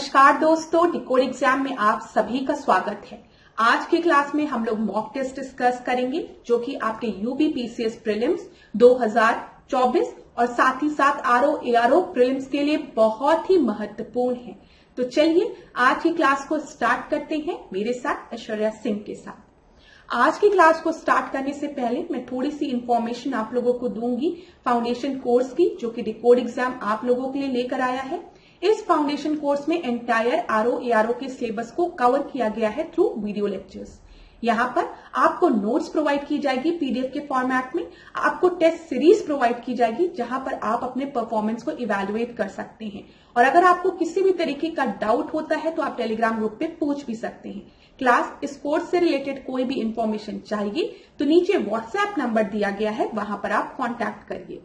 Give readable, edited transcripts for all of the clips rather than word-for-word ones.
नमस्कार दोस्तों, decode exam में आप सभी का स्वागत है। आज की क्लास में हम लोग मॉक टेस्ट डिस्कस करेंगे जो कि आपके यूपीपीसीएस प्रीलिम्स 2024 और साथ ही साथ आरओ एआरओ प्रीलिम्स के लिए बहुत ही महत्वपूर्ण है। तो चलिए आज की क्लास को स्टार्ट करते हैं मेरे साथ ऐश्वर्या सिंह के साथ। आज की क्लास को स्टार्ट करने से पहले मैं थोड़ी सी इंफॉर्मेशन आप लोगों को दूंगी फाउंडेशन कोर्स की, जो कि डिकोड एग्जाम आप लोगों के लिए लेकर आया है। इस फाउंडेशन कोर्स में एंटायर आरओ एआरओ के सिलेबस को कवर किया गया है थ्रू वीडियो लेक्चर्स। यहाँ पर आपको नोट्स प्रोवाइड की जाएगी पीडीएफ के फॉर्मेट में, आपको टेस्ट सीरीज प्रोवाइड की जाएगी जहां पर आप अपने परफॉर्मेंस को इवेलुएट कर सकते हैं। और अगर आपको किसी भी तरीके का डाउट होता है तो आप टेलीग्राम ग्रुप पे पूछ भी सकते हैं। क्लास स्पोर्ट्स से रिलेटेड कोई भी इंफॉर्मेशन चाहिए तो नीचे व्हाट्सएप नंबर दिया गया है, वहां पर आप कॉन्टैक्ट करिए।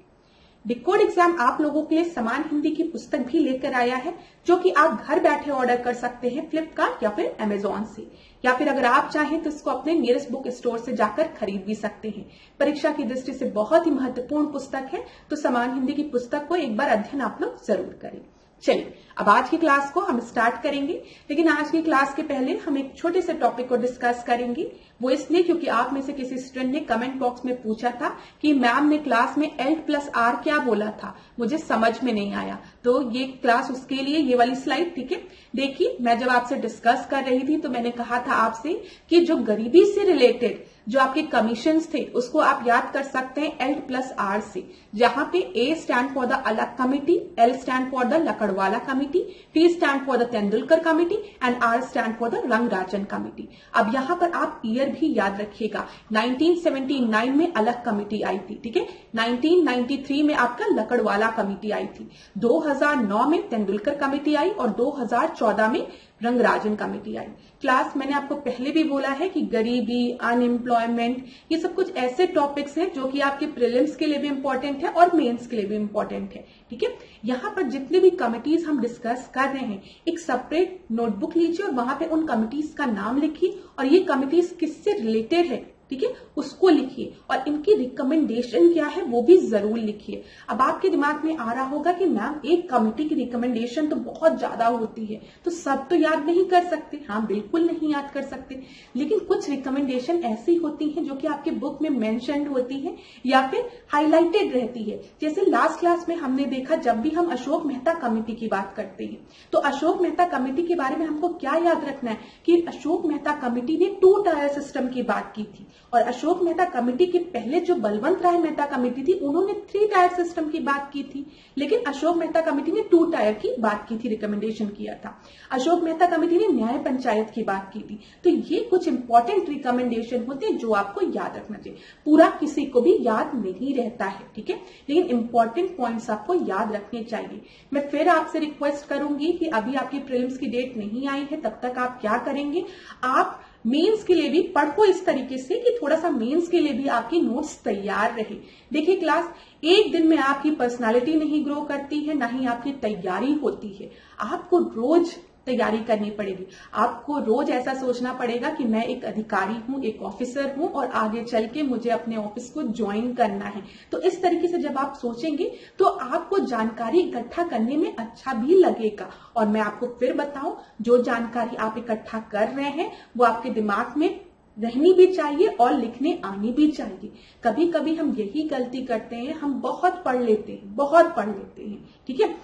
डिकोड एग्जाम आप लोगों के लिए समान हिंदी की पुस्तक भी लेकर आया है जो कि आप घर बैठे ऑर्डर कर सकते हैं फ्लिपकार्ट या फिर अमेजॉन से, या फिर अगर आप चाहें तो इसको अपने नियरेस्ट बुक स्टोर से जाकर खरीद भी सकते हैं। परीक्षा की दृष्टि से बहुत ही महत्वपूर्ण पुस्तक है, तो समान हिंदी की पुस्तक को एक बार अध्ययन आप लोग जरूर करें। चलिए अब आज की क्लास को हम स्टार्ट करेंगे, लेकिन आज की क्लास के पहले हम एक छोटे से टॉपिक को डिस्कस करेंगे। वो इसलिए क्योंकि आप में से किसी स्टूडेंट ने कमेंट बॉक्स में पूछा था कि मैम ने क्लास में L+R क्या बोला था, मुझे समझ में नहीं आया। तो ये क्लास उसके लिए, ये वाली स्लाइड, ठीक है। देखिए, मैं जब आपसे डिस्कस कर रही थी तो मैंने कहा था आपसे कि जो गरीबी से रिलेटेड जो आपके कमीशंस थे उसको आप याद कर सकते हैं L+R से, जहां पे A स्टैंड फॉर द अलग committee, L stand for the Lakdawala committee, T stand for the Tendulkar committee and R stand for the Rangarajan committee. अब यहाँ पर आप ईयर भी याद रखिएगा, 1979 में अलग कमिटी आई थी, ठीक है। 1993 में आपका लकड़वाला कमिटी आई थी, 2009 में तेंदुलकर कमिटी आई और 2014 में रंगराजन कमेटी आई। क्लास मैंने आपको पहले भी बोला है कि गरीबी, अनएम्प्लॉयमेंट, ये सब कुछ ऐसे टॉपिक्स हैं जो कि आपके प्रीलिम्स के लिए भी इंपॉर्टेंट है और मेंस के लिए भी इंपॉर्टेंट है, ठीक है। यहाँ पर जितनी भी कमिटीज हम डिस्कस कर रहे हैं, एक सेपरेट नोटबुक लीजिए और वहां पे उन कमिटीज का नाम लिखिए और ये कमिटीज किससे रिलेटेड है, ठीक है, उसको लिखिए और इनकी रिकमेंडेशन क्या है वो भी जरूर लिखिए। अब आपके दिमाग में आ रहा होगा कि मैम एक कमिटी की रिकमेंडेशन तो बहुत ज्यादा होती है, तो सब तो याद नहीं कर सकते। हाँ, बिल्कुल नहीं याद कर सकते, लेकिन कुछ रिकमेंडेशन ऐसी होती हैं जो कि आपके बुक में मेंशन्ड होती है या फिर हाईलाइटेड रहती है। जैसे लास्ट क्लास में हमने देखा, जब भी हम अशोक मेहता कमेटी की बात करते हैं तो अशोक मेहता कमेटी के बारे में हमको क्या याद रखना है कि अशोक मेहता कमेटी ने 2 टायर सिस्टम की बात की थी, और अशोक मेहता कमेटी के पहले जो बलवंत राय मेहता कमेटी थी उन्होंने 3 टायर सिस्टम की बात की थी, लेकिन अशोक मेहता कमेटी ने 2 टायर की बात की थी, रिकमेंडेशन किया था। अशोक मेहता कमेटी ने न्याय पंचायत की बात की थी। तो ये कुछ इंपॉर्टेंट रिकमेंडेशन होते हैं जो आपको याद रखना चाहिए। पूरा किसी को भी याद नहीं रहता है, ठीक है, लेकिन इंपॉर्टेंट पॉइंट्स आपको याद रखने चाहिए। मैं फिर आपसे रिक्वेस्ट करूंगी कि अभी आपकी प्रीलिम्स की डेट नहीं आई है, तब तक आप क्या करेंगे, आप मेंस के लिए भी पढ़ो इस तरीके से कि थोड़ा सा मेंस के लिए भी आपकी नोट्स तैयार रहे। देखिए क्लास, एक दिन में आपकी पर्सनालिटी नहीं ग्रो करती है, ना ही आपकी तैयारी होती है। आपको रोज तैयारी करनी पड़ेगी, आपको रोज ऐसा सोचना पड़ेगा कि मैं एक अधिकारी हूं, एक ऑफिसर हूं और आगे चल के मुझे अपने ऑफिस को ज्वाइन करना है। तो इस तरीके से जब आप सोचेंगे तो आपको जानकारी इकट्ठा करने में अच्छा भी लगेगा। और मैं आपको फिर बताऊं, जो जानकारी आप इकट्ठा कर रहे हैं वो आपके दिमाग में रहनी भी चाहिए और लिखने आनी भी चाहिए। कभी कभी हम यही गलती करते हैं, हम बहुत पढ़ लेते हैं, ठीक है,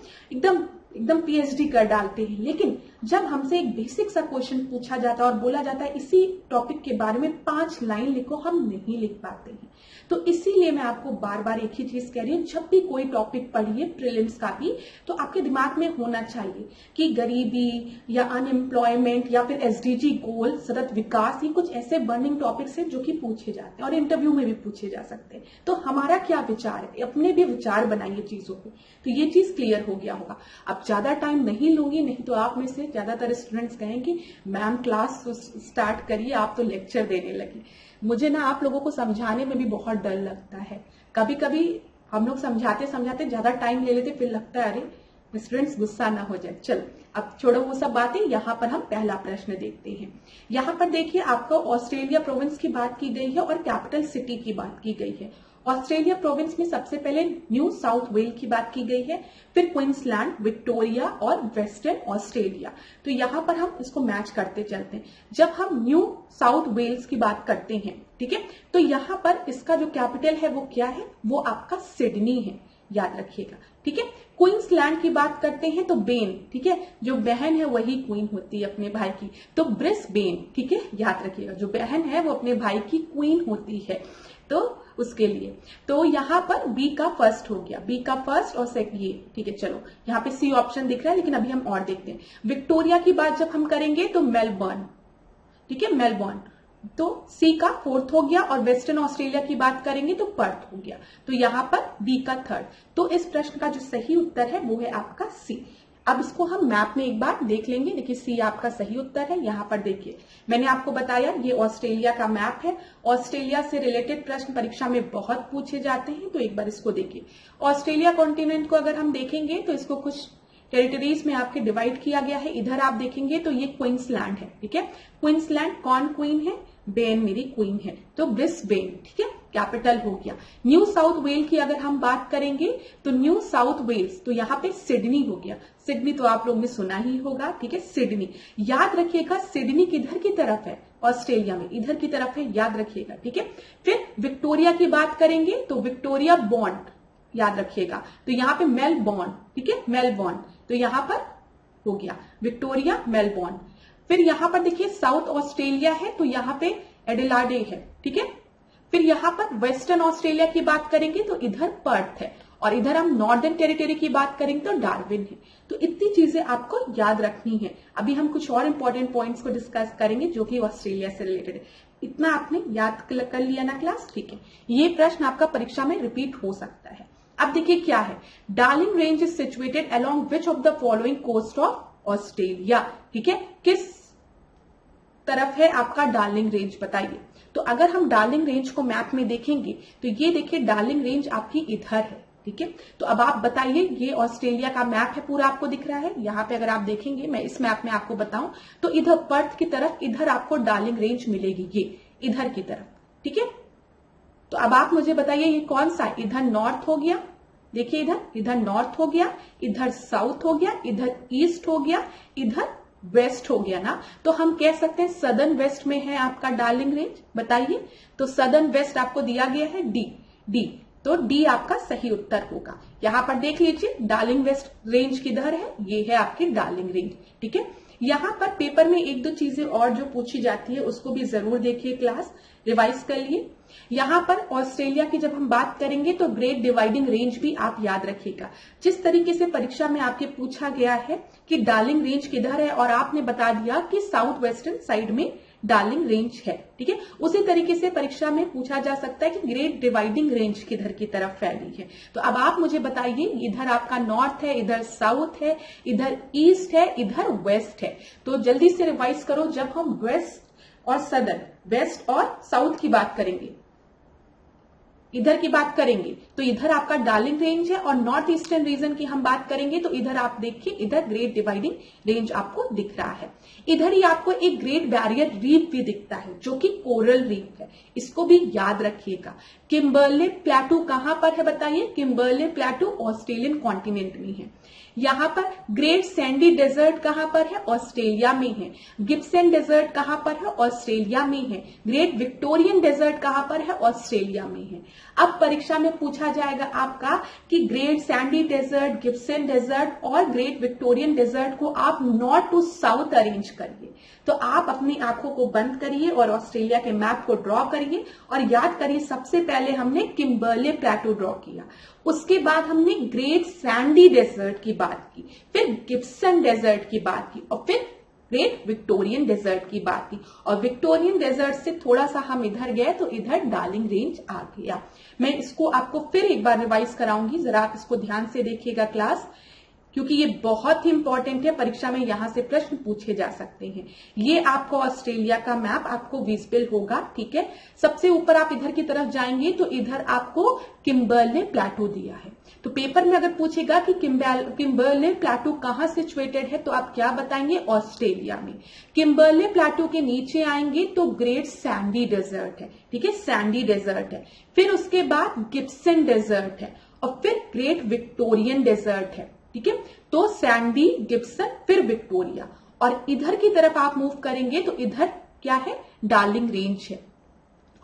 एकदम पीएचडी कर डालते हैं, लेकिन जब हमसे एक बेसिक सा क्वेश्चन पूछा जाता है और बोला जाता है इसी टॉपिक के बारे में 5 लाइन लिखो, हम नहीं लिख पाते हैं। तो इसीलिए मैं आपको बार बार एक ही चीज कह रही हूँ, जब भी कोई टॉपिक पढ़िए प्रीलिम्स का भी, तो आपके दिमाग में होना चाहिए कि गरीबी या अनएम्प्लॉयमेंट या फिर एसडीजी गोल, सतत विकास, ये कुछ ऐसे बर्निंग टॉपिक्स हैं जो कि पूछे जाते हैं और इंटरव्यू में भी पूछे जा सकते हैं। तो हमारा क्या विचार है, अपने भी विचार बनाइए चीजों पे। तो ये चीज क्लियर हो गया होगा। अब ज्यादा टाइम नहीं लूंगी, नहीं तो आप में से ज्यादातर स्टूडेंट्स कहेंगे मैम क्लास स्टार्ट करिए, आप तो लेक्चर देने लगी। मुझे ना आप लोगों को समझाने में भी बहुत डर लगता है। कभी कभी हम लोग समझाते समझाते ज्यादा टाइम ले लेते, फिर लगता है अरे स्टूडेंट्स गुस्सा ना हो जाए। चलो अब छोड़ो वो सब बातें, यहाँ पर हम पहला प्रश्न देखते हैं। यहाँ पर देखिए, आपको ऑस्ट्रेलिया प्रोविंस की बात की गई है और कैपिटल सिटी की बात की गई है। ऑस्ट्रेलिया प्रोविंस में सबसे पहले न्यू साउथ वेल्स की बात की गई है, फिर क्वींसलैंड, विक्टोरिया और वेस्टर्न ऑस्ट्रेलिया। तो यहां पर हम इसको मैच करते चलते हैं। जब हम न्यू साउथ वेल्स की बात करते हैं, ठीक है, तो यहां पर इसका जो कैपिटल है वो क्या है, वो आपका सिडनी है, याद रखिएगा, ठीक है। क्वींसलैंड की बात करते हैं तो बेन, ठीक है, जो बहन है वही क्वीन होती है अपने भाई की, तो ब्रिस्बेन, ठीक है, याद रखिएगा, जो बहन है वो अपने भाई की क्वीन होती है, तो उसके लिए। तो यहां पर बी का फर्स्ट हो गया, बी का फर्स्ट और सेकंड ये, ठीक है। चलो यहाँ पे सी ऑप्शन दिख रहा है, लेकिन अभी हम और देखते हैं। विक्टोरिया की बात जब हम करेंगे तो मेलबर्न, ठीक है, मेलबर्न, तो सी का फोर्थ हो गया। और वेस्टर्न ऑस्ट्रेलिया की बात करेंगे तो पर्थ हो गया, तो यहां पर बी का थर्ड। तो इस प्रश्न का जो सही उत्तर है वो है आपका सी। अब इसको हम मैप में एक बार देख लेंगे। देखिए सी आपका सही उत्तर है। यहां पर देखिए मैंने आपको बताया ये ऑस्ट्रेलिया का मैप है। ऑस्ट्रेलिया से रिलेटेड प्रश्न परीक्षा में बहुत पूछे जाते हैं, तो एक बार इसको देखिए। ऑस्ट्रेलिया कॉन्टिनेंट को अगर हम देखेंगे तो इसको कुछ टेरिटरीज में आपके डिवाइड किया गया है। इधर आप देखेंगे तो ये क्वींसलैंड है, ठीक है। क्वींसलैंड कौन क्वीन है, बेन मेरी क्वीन है, तो ब्रिस्बेन, ठीक है, कैपिटल हो गया। न्यू साउथ वेल्स की अगर हम बात करेंगे तो न्यू साउथ वेल्स, तो यहाँ पे सिडनी हो गया। सिडनी तो आप लोग ने सुना ही होगा, ठीक है, सिडनी। याद रखिएगा सिडनी किधर की तरफ है, ऑस्ट्रेलिया में इधर की तरफ है, याद रखिएगा, ठीक है। फिर विक्टोरिया की बात करेंगे तो विक्टोरिया बॉन्ड, याद रखिएगा, तो यहाँ पे मेलबॉर्न, ठीक है, मेलबॉर्न, तो यहां पर हो गया विक्टोरिया मेलबॉर्न। फिर यहां पर देखिए साउथ ऑस्ट्रेलिया है, तो यहां पे एडिलेडे है, ठीक है। फिर यहां पर वेस्टर्न ऑस्ट्रेलिया की बात करेंगे तो इधर पर्थ है, और इधर हम नॉर्दर्न टेरिटरी की बात करेंगे तो डार्विन है। तो इतनी चीजें आपको याद रखनी है। अभी हम कुछ और इंपॉर्टेंट पॉइंट्स को डिस्कस करेंगे जो कि ऑस्ट्रेलिया से रिलेटेड है। इतना आपने याद कर लिया ना क्लास, ठीक है। ये प्रश्न आपका परीक्षा में रिपीट हो सकता है। अब देखिए क्या है, Darling Range is situated along which of the following coast of Australia, ठीक है, किस तरफ है आपका डार्लिंग रेंज, बताइए। तो अगर हम डार्लिंग रेंज को मैप में देखेंगे तो ये देखिए डार्लिंग रेंज आपकी इधर है, ठीक है। तो अब आप बताइए, ये ऑस्ट्रेलिया का मैप है, पूरा आपको दिख रहा है। यहाँ पे अगर आप देखेंगे, मैं इस मैप में आपको बताऊं तो इधर पर्थ की तरफ इधर आपको डार्लिंग रेंज मिलेगी, ये इधर की तरफ, ठीक है। तो अब आप मुझे बताइए ये कौन सा है, इधर नॉर्थ हो गया, देखिए इधर नॉर्थ हो गया, इधर साउथ हो गया, इधर ईस्ट हो गया, इधर वेस्ट हो गया ना। तो हम कह सकते हैं सदर्न वेस्ट में है आपका डार्लिंग रेंज, बताइए। तो सदर्न वेस्ट आपको दिया गया है डी, तो डी आपका सही उत्तर होगा। यहां पर देख लीजिए डार्लिंग वेस्ट रेंज किधर है, ये है आपकी डार्लिंग रेंज, ठीक है। यहां पर पेपर में एक दो चीजें और जो पूछी जाती है उसको भी जरूर देखिए, क्लास रिवाइज कर लिए। यहां पर ऑस्ट्रेलिया की जब हम बात करेंगे तो ग्रेट डिवाइडिंग रेंज भी आप याद रखिएगा। जिस तरीके से परीक्षा में आपके पूछा गया है कि डार्लिंग रेंज किधर है और आपने बता दिया कि साउथ वेस्टर्न साइड में डार्लिंग रेंज है, ठीक है, उसी तरीके से परीक्षा में पूछा जा सकता है कि ग्रेट डिवाइडिंग रेंज किधर की तरफ फैली है। तो अब आप मुझे बताइए, इधर आपका नॉर्थ है, इधर साउथ है, इधर ईस्ट है, इधर वेस्ट है। तो जल्दी से रिवाइज करो। जब हम वेस्ट और सदर्न, वेस्ट और साउथ की बात करेंगे, इधर की बात करेंगे तो इधर आपका डार्लिंग रेंज है, और नॉर्थ ईस्टर्न रीजन की हम बात करेंगे तो इधर आप देखिए इधर ग्रेट डिवाइडिंग रेंज आपको दिख रहा है। इधर ही आपको एक ग्रेट बैरियर रीफ भी दिखता है जो कि कोरल रीफ है, इसको भी याद रखिएगा। किम्बरले प्लेटू कहां पर है, बताइए। किम्बरले प्लेटू ऑस्ट्रेलियन कॉन्टिनेंट में है। यहां पर ग्रेट सैंडी डेजर्ट कहां पर है, ऑस्ट्रेलिया में है। गिब्सन डेजर्ट कहां पर है, ऑस्ट्रेलिया में है। ग्रेट विक्टोरियन डेजर्ट कहां पर है, ऑस्ट्रेलिया में है। अब परीक्षा में पूछा जाएगा आपका कि Great Sandy Desert, Gibson Desert और ग्रेट विक्टोरियन डेजर्ट को आप नॉर्थ टू साउथ अरेंज करिए। तो आप अपनी आंखों को बंद करिए और ऑस्ट्रेलिया के मैप को ड्रॉ करिए और याद करिए, सबसे पहले हमने किम्बरले प्लेटू ड्रॉ किया, उसके बाद हमने ग्रेट सैंडी डेजर्ट की बात की, फिर गिब्सन डेजर्ट की बात की, और फिर ग्रेट विक्टोरियन डेजर्ट की बात की। और विक्टोरियन डेजर्ट से थोड़ा सा हम इधर गए तो इधर डार्लिंग रेंज आ गया। मैं इसको आपको फिर एक बार रिवाइज कराऊंगी, जरा आप इसको ध्यान से देखिएगा क्लास। क्योंकि ये बहुत ही इंपॉर्टेंट है, परीक्षा में यहां से प्रश्न पूछे जा सकते हैं। ये आपको ऑस्ट्रेलिया का मैप आपको विजिबल होगा, ठीक है। सबसे ऊपर आप इधर की तरफ जाएंगे तो इधर आपको किम्बरले प्लेटो दिया है। तो पेपर में अगर पूछेगा कि किम्बरले प्लेटो कहां सिचुएटेड है, तो आप क्या बताएंगे? ऑस्ट्रेलिया में। किम्बरले प्लेटो के नीचे आएंगे तो ग्रेट सैंडी डेजर्ट है, ठीक है, सैंडी डेजर्ट है। फिर उसके बाद गिब्सन डेजर्ट है और फिर ग्रेट विक्टोरियन डेजर्ट है, ठीक है। तो सैंडी, गिब्सन, फिर विक्टोरिया। और इधर की तरफ आप मूव करेंगे तो इधर क्या है? डार्लिंग रेंज है।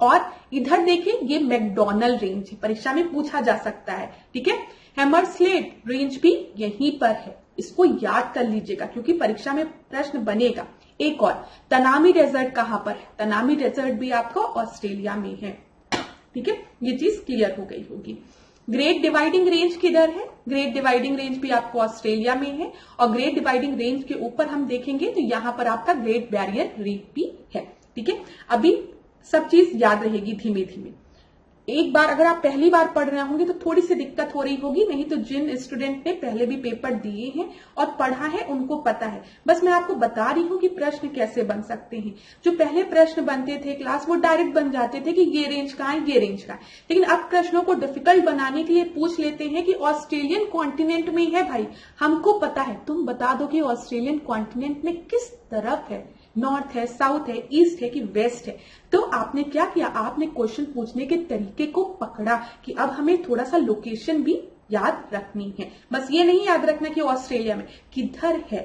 और इधर देखिए ये मैकडोनल्ड रेंज है, परीक्षा में पूछा जा सकता है, ठीक है। हैमरस्लेट रेंज भी यहीं पर है, इसको याद कर लीजिएगा क्योंकि परीक्षा में प्रश्न बनेगा। एक और तनामी डेजर्ट कहां पर है? तनामी डेजर्ट भी आपको ऑस्ट्रेलिया में है, ठीक है। ये चीज क्लियर हो गई होगी। ग्रेट डिवाइडिंग रेंज किधर है? ग्रेट डिवाइडिंग रेंज भी आपको ऑस्ट्रेलिया में है। और ग्रेट डिवाइडिंग रेंज के ऊपर हम देखेंगे तो यहां पर आपका ग्रेट बैरियर रीफ भी है, ठीक है। अभी सब चीज याद रहेगी धीमे धीमे। एक बार अगर आप पहली बार पढ़ रहे होंगे तो थोड़ी सी दिक्कत हो रही होगी, नहीं तो जिन स्टूडेंट ने पहले भी पेपर दिए हैं और पढ़ा है उनको पता है। बस मैं आपको बता रही हूं कि प्रश्न कैसे बन सकते हैं। जो पहले प्रश्न बनते थे क्लास, वो डायरेक्ट बन जाते थे कि ये रेंज कहाँ है, ये रेंज कहाँ है। लेकिन अब प्रश्नों को डिफिकल्ट बनाने के लिए पूछ लेते हैं कि ऑस्ट्रेलियन कॉन्टिनेंट में है भाई, हमको पता है, तुम बता दो कि ऑस्ट्रेलियन कॉन्टिनेंट में किस तरफ है, नॉर्थ है, साउथ है, ईस्ट है कि वेस्ट है। तो आपने क्या किया? आपने क्वेश्चन पूछने के तरीके को पकड़ा कि अब हमें थोड़ा सा लोकेशन भी याद रखनी है। बस ये नहीं याद रखना कि ऑस्ट्रेलिया में किधर है।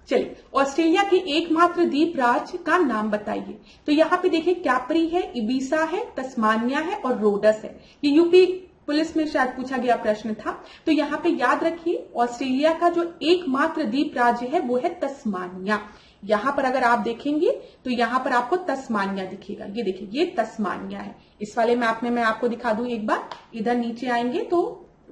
चलिए, ऑस्ट्रेलिया के एकमात्र द्वीप राज्य का नाम बताइए। तो यहाँ पे देखिए कैप्री है, इबिसा है, तस्मानिया है और रोडस है। ये यूपी पुलिस में शायद पूछा गया प्रश्न था। तो यहाँ पे याद रखिए ऑस्ट्रेलिया का जो एकमात्र द्वीप राज्य है वो है तस्मानिया। यहां पर अगर आप देखेंगे तो यहां पर आपको तस्मानिया दिखेगा। ये देखिए, ये तस्मानिया है। इस वाले मैप में मैं आपको दिखा दूं एक बार। इधर नीचे आएंगे तो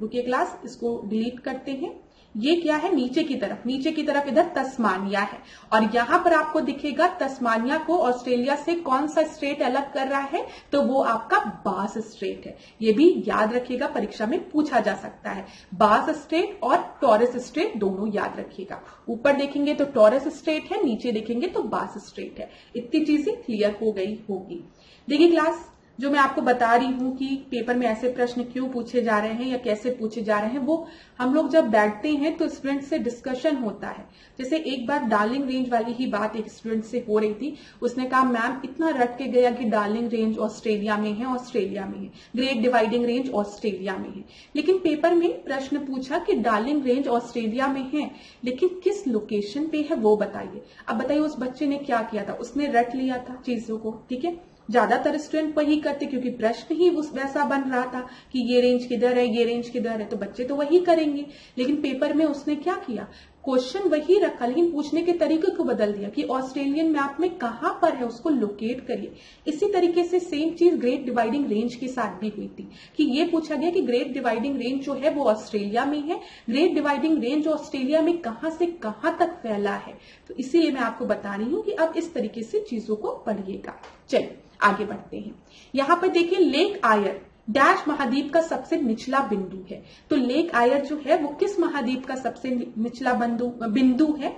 रुकिए क्लास, इसको डिलीट करते हैं। ये क्या है? नीचे की तरफ इधर तस्मानिया है। और यहां पर आपको दिखेगा तस्मानिया को ऑस्ट्रेलिया से कौन सा स्टेट अलग कर रहा है, तो वो आपका बास स्टेट है। ये भी याद रखिएगा, परीक्षा में पूछा जा सकता है। बास स्टेट और टॉरस स्टेट दोनों याद रखिएगा। ऊपर देखेंगे तो टॉरस स्टेट है, नीचे देखेंगे तो बास स्टेट है। इतनी चीजें क्लियर हो गई होगी। देखिए क्लास, जो मैं आपको बता रही हूं कि पेपर में ऐसे प्रश्न क्यों पूछे जा रहे हैं या कैसे पूछे जा रहे हैं, वो हम लोग जब बैठते हैं तो स्टूडेंट से डिस्कशन होता है। जैसे एक बार डार्लिंग रेंज वाली ही बात एक स्टूडेंट से हो रही थी। उसने कहा मैम इतना रट के गया कि डार्लिंग रेंज ऑस्ट्रेलिया में है, ऑस्ट्रेलिया में है, ग्रेट डिवाइडिंग रेंज ऑस्ट्रेलिया में है। लेकिन पेपर में प्रश्न पूछा कि डार्लिंग रेंज ऑस्ट्रेलिया में है, लेकिन किस लोकेशन पे है वो बताइए। अब बताइए उस बच्चे ने क्या किया था? उसने रट लिया था चीजों को, ठीक है। ज्यादातर स्टूडेंट वही करते क्योंकि प्रश्न ही उस वैसा बन रहा था कि ये रेंज किधर है, ये रेंज किधर है, तो बच्चे तो वही करेंगे। लेकिन पेपर में उसने क्या किया? क्वेश्चन वही रखा लेकिन पूछने के तरीके को बदल दिया कि ऑस्ट्रेलियन मैप में कहां पर है उसको लोकेट करिए। इसी तरीके से सेम चीज ग्रेट डिवाइडिंग रेंज के साथ भी हुई थी कि ये पूछा गया कि ग्रेट डिवाइडिंग रेंज जो है वो ऑस्ट्रेलिया में है, ग्रेट डिवाइडिंग रेंज ऑस्ट्रेलिया में कहां से कहां तक फैला है। तो इसीलिए मैं आपको बता रही हूं कि अब इस तरीके से चीजों को पढ़िएगा। चलिए आगे बढ़ते हैं। यहां पर देखिए लेक आयर डैश महाद्वीप का सबसे निचला बिंदु है। तो लेक आयर जो है वो किस महाद्वीप का सबसे निचला बिंदु है,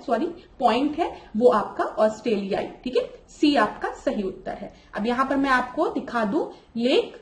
पॉइंट है, वो आपका ऑस्ट्रेलियाई, ठीक है। सी आपका सही उत्तर है। अब यहां पर मैं आपको दिखा दूं लेक,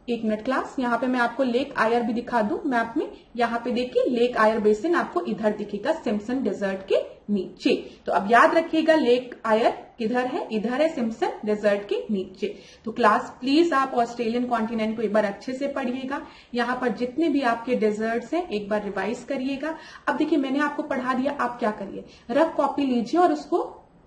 एक मिनट क्लास, यहाँ पे मैं आपको लेक आयर भी दिखा दूं मैप में। यहाँ पे देखिए लेक आयर बेसिन आपको इधर दिखेगा सिम्पसन डेजर्ट के नीचे। तो अब याद रखिएगा लेक आयर किधर है? इधर है सिम्पसन डेजर्ट के नीचे। तो क्लास प्लीज आप ऑस्ट्रेलियन कॉन्टिनेंट को एक बार अच्छे से पढ़िएगा। यहाँ पर जितने भी आपके डेजर्ट्स हैं एक बार रिवाइज करिएगा। अब देखिए मैंने आपको पढ़ा दिया, आप क्या करिए, रफ कॉपी लीजिए और उसको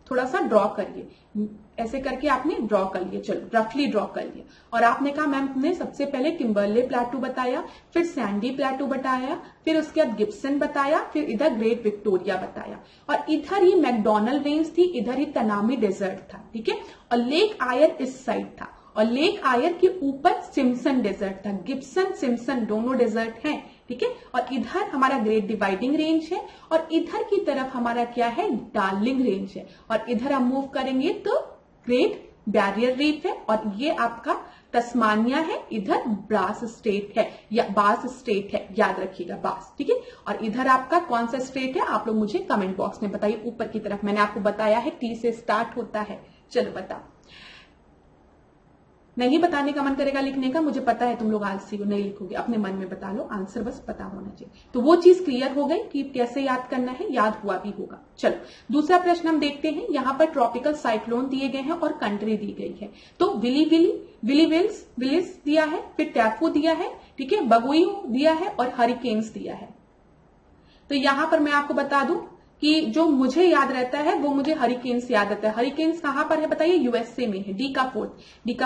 थोड़ा सा ड्रॉ करिए। ऐसे करके आपने ड्रॉ कर लिया, चलो रफली ड्रॉ कर लिया। और आपने कहा मैम ने सबसे पहले किम्बरले प्लेटू बताया, फिर सैंडी प्लेटू बताया, फिर उसके बाद गिब्सन बताया, फिर इधर ग्रेट विक्टोरिया बताया, और इधर ही मैकडोनल्ड रेंज थी, इधर ही तनामी डेजर्ट था, ठीक है। और लेक आयर इस साइड था और लेक आयर के ऊपर सिम्पसन डेजर्ट था। गिब्सन सिम्पसन दोनों डेजर्ट हैं, ठीक है। और इधर हमारा ग्रेट डिवाइडिंग रेंज है और इधर की तरफ हमारा क्या है? डार्लिंग रेंज है। और इधर हम मूव करेंगे तो ग्रेट बैरियर रीफ है और ये आपका तस्मानिया है, इधर बास स्टेट है या बास स्टेट है, याद रखिएगा बास, ठीक है। और इधर आपका कौन सा स्टेट है आप लोग मुझे कमेंट बॉक्स में बताइए। ऊपर की तरफ मैंने आपको बताया है टी से स्टार्ट होता है। चलो बताओ, नहीं बताने का मन करेगा लिखने का, मुझे पता है तुम लोग आलसी हो, नहीं लिखोगे, अपने मन में बता लो, आंसर बस पता होना चाहिए। तो वो चीज क्लियर हो गई कि कैसे याद करना है, याद हुआ भी होगा। चलो दूसरा प्रश्न हम देखते हैं। यहाँ पर ट्रॉपिकल साइक्लोन दिए गए हैं और कंट्री दी गई है। तो विलिस दिया है, फिर टैफू दिया है, ठीक है, बगुइयो दिया है और हरिकेन्स दिया है। तो यहां पर मैं आपको बता दूं कि जो मुझे याद रहता है वो मुझे हरिकेन्स याद रहता है। हरिकेन्स कहां पर है बताइए, यूएसए में है। डी का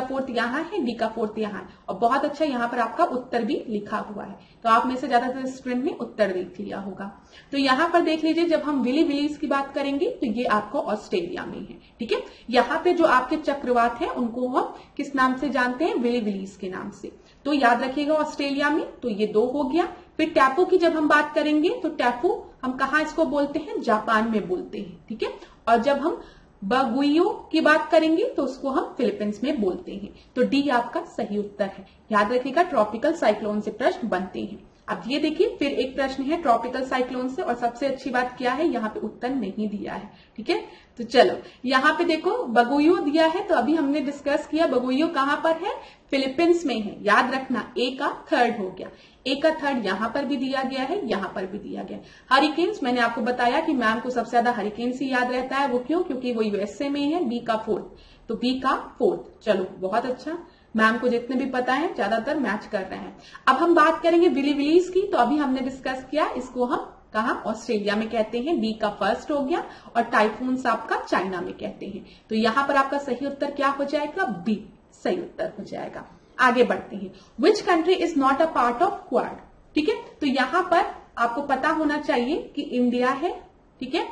फोर्थ यहां है, डी का फोर्थ यहां है। और बहुत अच्छा यहां पर आपका उत्तर भी लिखा हुआ है, तो आप में से ज्यादातर स्टूडेंट ने उत्तर देख लिया होगा। तो यहां पर देख लीजिए, जब हम विलीस की बात करेंगे तो ये आपको ऑस्ट्रेलिया में है, ठीक है। यहाँ पे जो आपके चक्रवात है उनको हम किस नाम से जानते हैं, विलीस के नाम से। तो याद रखिएगा ऑस्ट्रेलिया में, तो ये 2 हो गया। फिर टैफू की जब हम बात करेंगे तो टैफू हम कहा इसको बोलते हैं, जापान में बोलते हैं, ठीक है। और जब हम बगुइयो की बात करेंगे तो उसको हम फिलीपींस में बोलते हैं। तो डी आपका सही उत्तर है। याद रखिएगा ट्रॉपिकल साइक्लोन से प्रश्न बनते हैं। अब ये देखिए फिर एक प्रश्न है ट्रॉपिकल साइक्लोन से, और सबसे अच्छी बात क्या है, यहाँ पे उत्तर नहीं दिया है, ठीक है। तो चलो यहाँ पे देखो बगुइयो दिया है, तो अभी हमने डिस्कस किया बगुइयो कहां पर है, फिलीपींस में है। याद रखना ए का थर्ड हो गया, ए का थर्ड यहां पर भी दिया गया है, यहां पर भी दिया गया है। हरिकेन्स मैंने आपको बताया कि मैम को सबसे ज्यादा हरिकेन्स ही याद रहता है। वो क्यों, क्योंकि वो यूएसए में है। बी का फोर्थ, तो बी का फोर्थ। चलो बहुत अच्छा, मैम को जितने भी पता है ज्यादातर मैच कर रहे हैं। अब हम बात करेंगे विलीस की। तो अभी हमने डिस्कस किया, इसको हम कहा ऑस्ट्रेलिया में कहते हैं, बी का फर्स्ट हो गया। और टाइफून्स आपका चाइना में कहते हैं। तो यहां पर आपका सही उत्तर क्या हो जाएगा, बी सही उत्तर हो जाएगा। आगे बढ़ते हैं। Which country is not a part of quad, ठीक है। तो यहां पर आपको पता होना चाहिए कि इंडिया है, ठीक है,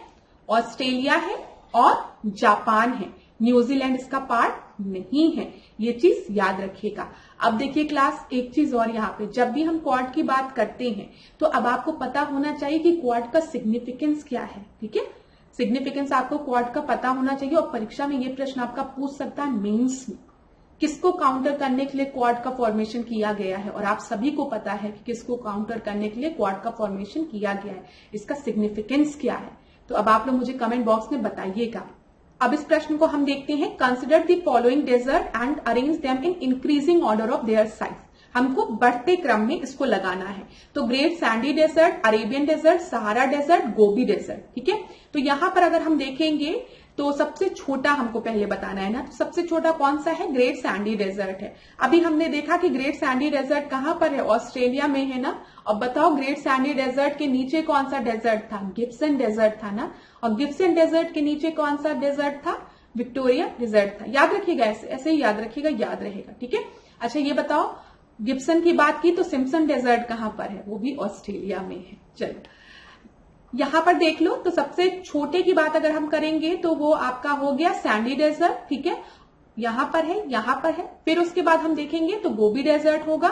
ऑस्ट्रेलिया है और जापान है। न्यूजीलैंड इसका पार्ट नहीं है, ये चीज याद रखिएगा। अब देखिए क्लास, एक चीज और यहाँ पे, जब भी हम क्वाड की बात करते हैं तो अब आपको पता होना चाहिए कि क्वाड का सिग्निफिकेंस क्या है, ठीक है। सिग्निफिकेंस आपको क्वाड का पता होना चाहिए। और परीक्षा में ये प्रश्न आपका पूछ सकता है मेंस में, किसको काउंटर करने के लिए क्वाड का फॉर्मेशन किया गया है। और आप सभी को पता है कि किसको काउंटर करने के लिए क्वाड का फॉर्मेशन किया गया है, इसका सिग्निफिकेंस क्या है। तो अब आप लोग मुझे कमेंट बॉक्स में बताइएगा। अब इस प्रश्न को हम देखते हैं। Consider the following desert and arrange them in increasing order of their size. हमको बढ़ते क्रम में इसको लगाना है। तो Great Sandy Desert, Arabian Desert, Sahara Desert, Gobi Desert, ठीक है। तो यहां पर अगर हम देखेंगे तो सबसे छोटा हमको पहले बताना है ना, तो सबसे छोटा कौन सा है, ग्रेट सैंडी डेजर्ट है। अभी हमने देखा कि ग्रेट सैंडी डेजर्ट कहां पर है, ऑस्ट्रेलिया में है ना। अब बताओ ग्रेट सैंडी डेजर्ट के नीचे कौन सा डेजर्ट था, गिब्सन डेजर्ट था ना। और गिब्सन डेजर्ट के नीचे कौन सा डेजर्ट था, विक्टोरिया डेजर्ट था। याद रखिएगा, ऐसे ही याद रखिएगा, याद रहेगा, ठीक है। अच्छा ये बताओ, गिब्सन की बात की तो सिम्पसन डेजर्ट कहां पर है, वो भी ऑस्ट्रेलिया में है। चलो यहां पर देख लो, तो सबसे छोटे की बात अगर हम करेंगे तो वो आपका हो गया सैंडी डेजर्ट, ठीक है, यहां पर है, यहां पर है। फिर उसके बाद हम देखेंगे तो गोबी डेजर्ट होगा,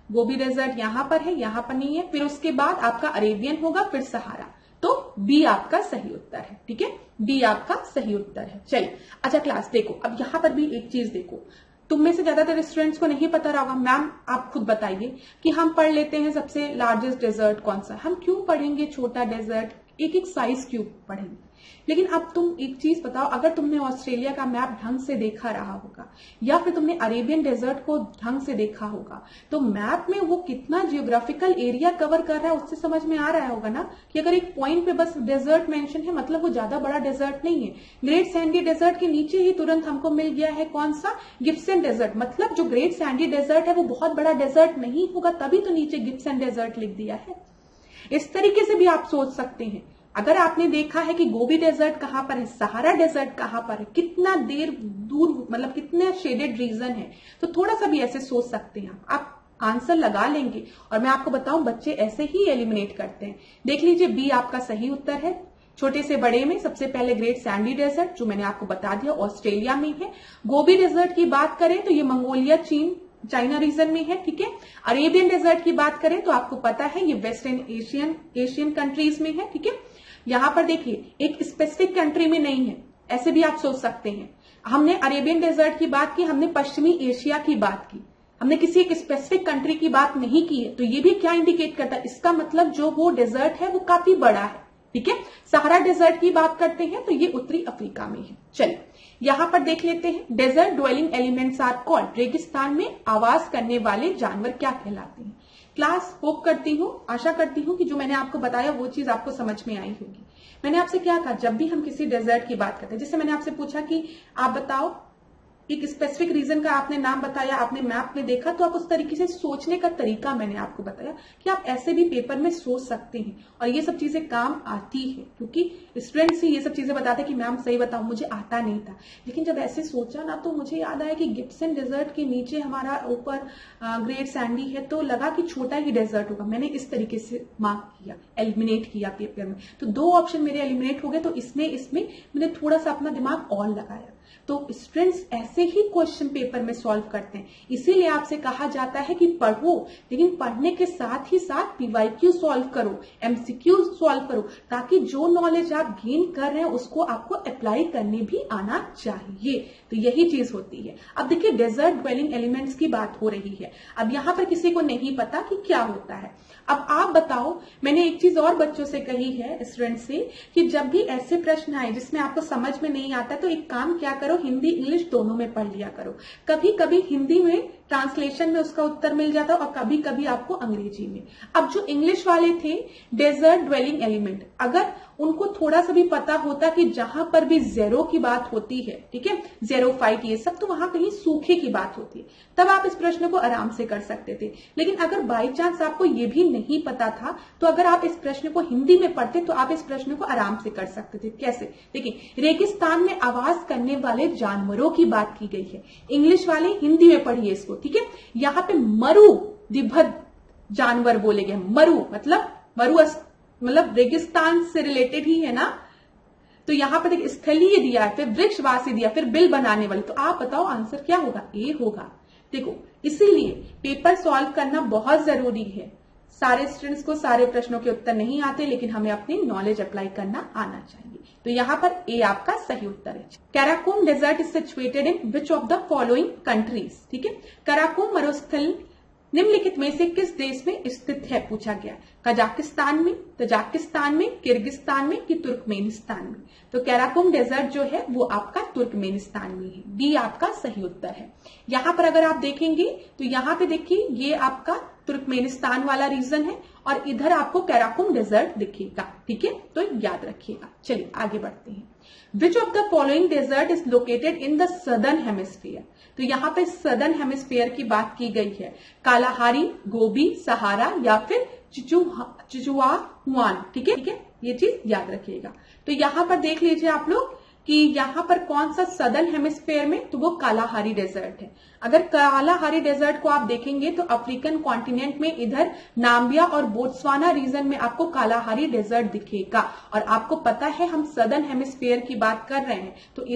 गोबी डेजर्ट यहां पर है, यहां पर नहीं है। फिर उसके बाद आपका अरेबियन होगा, फिर सहारा। तो बी आपका सही उत्तर है, ठीक है, बी आपका सही उत्तर है। चलिए अच्छा क्लास देखो, अब यहां पर भी एक चीज देखो, तुम में से ज्यादातर स्टूडेंट्स को नहीं पता रहा, मैम आप खुद बताइए कि हम पढ़ लेते हैं सबसे लार्जेस्ट डेजर्ट कौन सा, हम क्यों पढ़ेंगे छोटा डेजर्ट, एक एक साइज क्यों पढ़ेंगे। लेकिन अब तुम एक चीज बताओ, अगर तुमने ऑस्ट्रेलिया का मैप ढंग से देखा रहा होगा या फिर तुमने अरेबियन डेजर्ट को ढंग से देखा होगा, तो मैप में वो कितना जियोग्राफिकल एरिया कवर कर रहा है उससे समझ में आ रहा होगा ना कि अगर एक पॉइंट पे बस डेजर्ट मेंशन है मतलब वो ज्यादा बड़ा डेजर्ट नहीं है। ग्रेट सैंडी डेजर्ट के नीचे ही तुरंत हमको मिल गया है कौन सा, गिब्सन डेजर्ट। मतलब जो ग्रेट सैंडी डेजर्ट है वो बहुत बड़ा डेजर्ट नहीं होगा, तभी तो नीचे गिब्सन डेजर्ट लिख दिया है। इस तरीके से भी आप सोच सकते हैं। अगर आपने देखा है कि गोबी डेजर्ट कहां पर है, सहारा डेजर्ट कहां पर है, कितना देर दूर, मतलब कितने शेडेड रीजन है, तो थोड़ा सा भी ऐसे सोच सकते हैं आप आंसर लगा लेंगे। और मैं आपको बताऊं बच्चे ऐसे ही एलिमिनेट करते हैं। देख लीजिए बी आपका सही उत्तर है। छोटे से बड़े में सबसे पहले ग्रेट सैंडी डेजर्ट, जो मैंने आपको बता दिया ऑस्ट्रेलिया में है। गोबी डेजर्ट की बात करें तो ये मंगोलिया, चीन, चाइना रीजन में है, ठीक है। अरेबियन डेजर्ट की बात करें तो आपको पता है ये वेस्टर्न एशियन कंट्रीज में है, ठीक है। यहां पर देखिए एक स्पेसिफिक कंट्री में नहीं है, ऐसे भी आप सोच सकते हैं। हमने अरेबियन डेजर्ट की बात की, हमने पश्चिमी एशिया की बात की, हमने किसी एक स्पेसिफिक कंट्री की बात नहीं की है। तो ये भी क्या इंडिकेट करता है, इसका मतलब जो वो डेजर्ट है वो काफी बड़ा है। ठीक है, सहारा डेजर्ट की बात करते हैं तो ये उत्तरी अफ्रीका में है। चलिए यहां पर देख लेते हैं, desert dwelling elements are called, रेगिस्तान में आवास करने वाले जानवर क्या कहलाते हैं। क्लास होप करती हूँ, आशा करती हूँ कि जो मैंने आपको बताया वो चीज आपको समझ में आई होगी। मैंने आपसे क्या कहा, जब भी हम किसी डेजर्ट की बात करते हैं, जैसे मैंने आपसे पूछा कि आप बताओ एक स्पेसिफिक रीजन का आपने नाम बताया, आपने मैप में देखा, तो आप उस तरीके से सोचने का तरीका मैंने आपको बताया कि आप ऐसे भी पेपर में सोच सकते हैं और ये सब चीजें काम आती है, क्योंकि स्टूडेंट्स ही ये सब चीजें बताते कि मैम सही बताऊं मुझे आता नहीं था, लेकिन जब ऐसे सोचा ना तो मुझे याद आया कि गिब्सन डेजर्ट के नीचे हमारा ऊपर ग्रेट सैंडी है, तो लगा कि छोटा ही डेजर्ट होगा। मैंने इस तरीके से मार्क किया, एलिमिनेट किया पेपर में, तो 2 ऑप्शन मेरे एलिमिनेट हो गए। तो इसमें मैंने थोड़ा सा अपना दिमाग और लगाया। तो स्टूडेंट्स ऐसे ही क्वेश्चन पेपर में सॉल्व करते हैं, इसीलिए आपसे कहा जाता है कि पढ़ो, लेकिन पढ़ने के साथ ही साथ पीवाईक्यू सॉल्व करो, एमसीक्यू सॉल्व करो, ताकि जो नॉलेज आप गेन कर रहे हैं उसको आपको अप्लाई करने भी आना चाहिए। तो यही चीज होती है। अब देखिए डेजर्ट ड्वेलिंग एलिमेंट्स की बात हो रही है। अब यहां पर किसी को नहीं पता कि क्या होता है। अब आप बताओ, मैंने एक चीज और बच्चों से कही है, स्टूडेंट से, कि जब भी ऐसे प्रश्न आए जिसमें आपको समझ में नहीं आता तो एक काम क्या करो, हिंदी इंग्लिश दोनों में पढ़ लिया करो। कभी कभी हिंदी में ट्रांसलेशन में उसका उत्तर मिल जाता और कभी कभी आपको अंग्रेजी में। अब जो इंग्लिश वाले थे डेजर्ट ड्वेलिंग एलिमेंट, अगर उनको थोड़ा सा भी पता होता कि जहां पर भी ज़ेरो की बात होती है, ठीक है, ज़ेरोफाइट ये सब, तो वहां कहीं सूखे की बात होती है, तब आप इस प्रश्न को आराम से कर सकते थे। लेकिन अगर बाई चांस आपको ये भी नहीं पता था, तो अगर आप इस प्रश्न को हिंदी में पढ़ते तो आप इस प्रश्न को आराम से कर सकते थे। कैसे? देखिए, रेगिस्तान में आवास करने वाले जानवरों की बात की गई है, इंग्लिश वाले हिंदी में पढ़िए इसको, ठीक है। यहां पे मरु द्विभद जानवर बोले गए। मरु मतलब रेगिस्तान से रिलेटेड ही है ना। तो यहां पर देखिए स्थलीय दिया है, फिर वृक्षवासी दिया, फिर बिल बनाने वाले। तो आप बताओ आंसर क्या होगा? ए होगा। देखो, इसीलिए पेपर सॉल्व करना बहुत जरूरी है। सारे स्टूडेंट्स को सारे प्रश्नों के उत्तर नहीं आते, लेकिन हमें अपनी नॉलेज अप्लाई करना आना चाहिए। तो यहां पर ए आपका सही उत्तर है। Karakum desert is situated in which of the following countries, ठीक है। कैराकोम मरुस्थल निम्नलिखित में से किस देश में स्थित है, पूछा गया। कजाकिस्तान में, तजाकिस्तान में, किर्गिस्तान में कि तुर्कमेनिस्तान में। तो कैराकोम डेजर्ट जो है वो आपका तुर्कमेनिस्तान में है। बी आपका सही उत्तर है। यहां पर अगर आप देखेंगे तो यहां पे देखिए ये आपका तुर्कमेनिस्तान वाला रीजन है और इधर आपको कैराकोम डेजर्ट दिखेगा, ठीक है, तो याद रखिएगा। चलिए आगे बढ़ते हैं। Which of the following desert is located in the southern hemisphere. तो यहाँ पे सदर्न हेमिस्फीयर की बात की गई है। कालाहारी, गोबी, सहारा या फिर चिचुआहुआन, ठीक है, ये चीज याद रखिएगा। तो यहाँ पर देख लीजिए आप लोग कि यहाँ पर कौन सा सदर्न हेमिस्फीयर में, तो वो कालाहारी डेजर्ट है। अगर कालाहारी डेजर्ट को आप देखेंगे तो अफ्रीकन कॉन्टिनेंट में इधर नाम्बिया और बोत्सवाना रीजन में आपको कालाहारी डेजर्ट दिखेगा। और आपको पता है हम सदर्न हेमिस्फीयर की बात कर रहे हैं, तो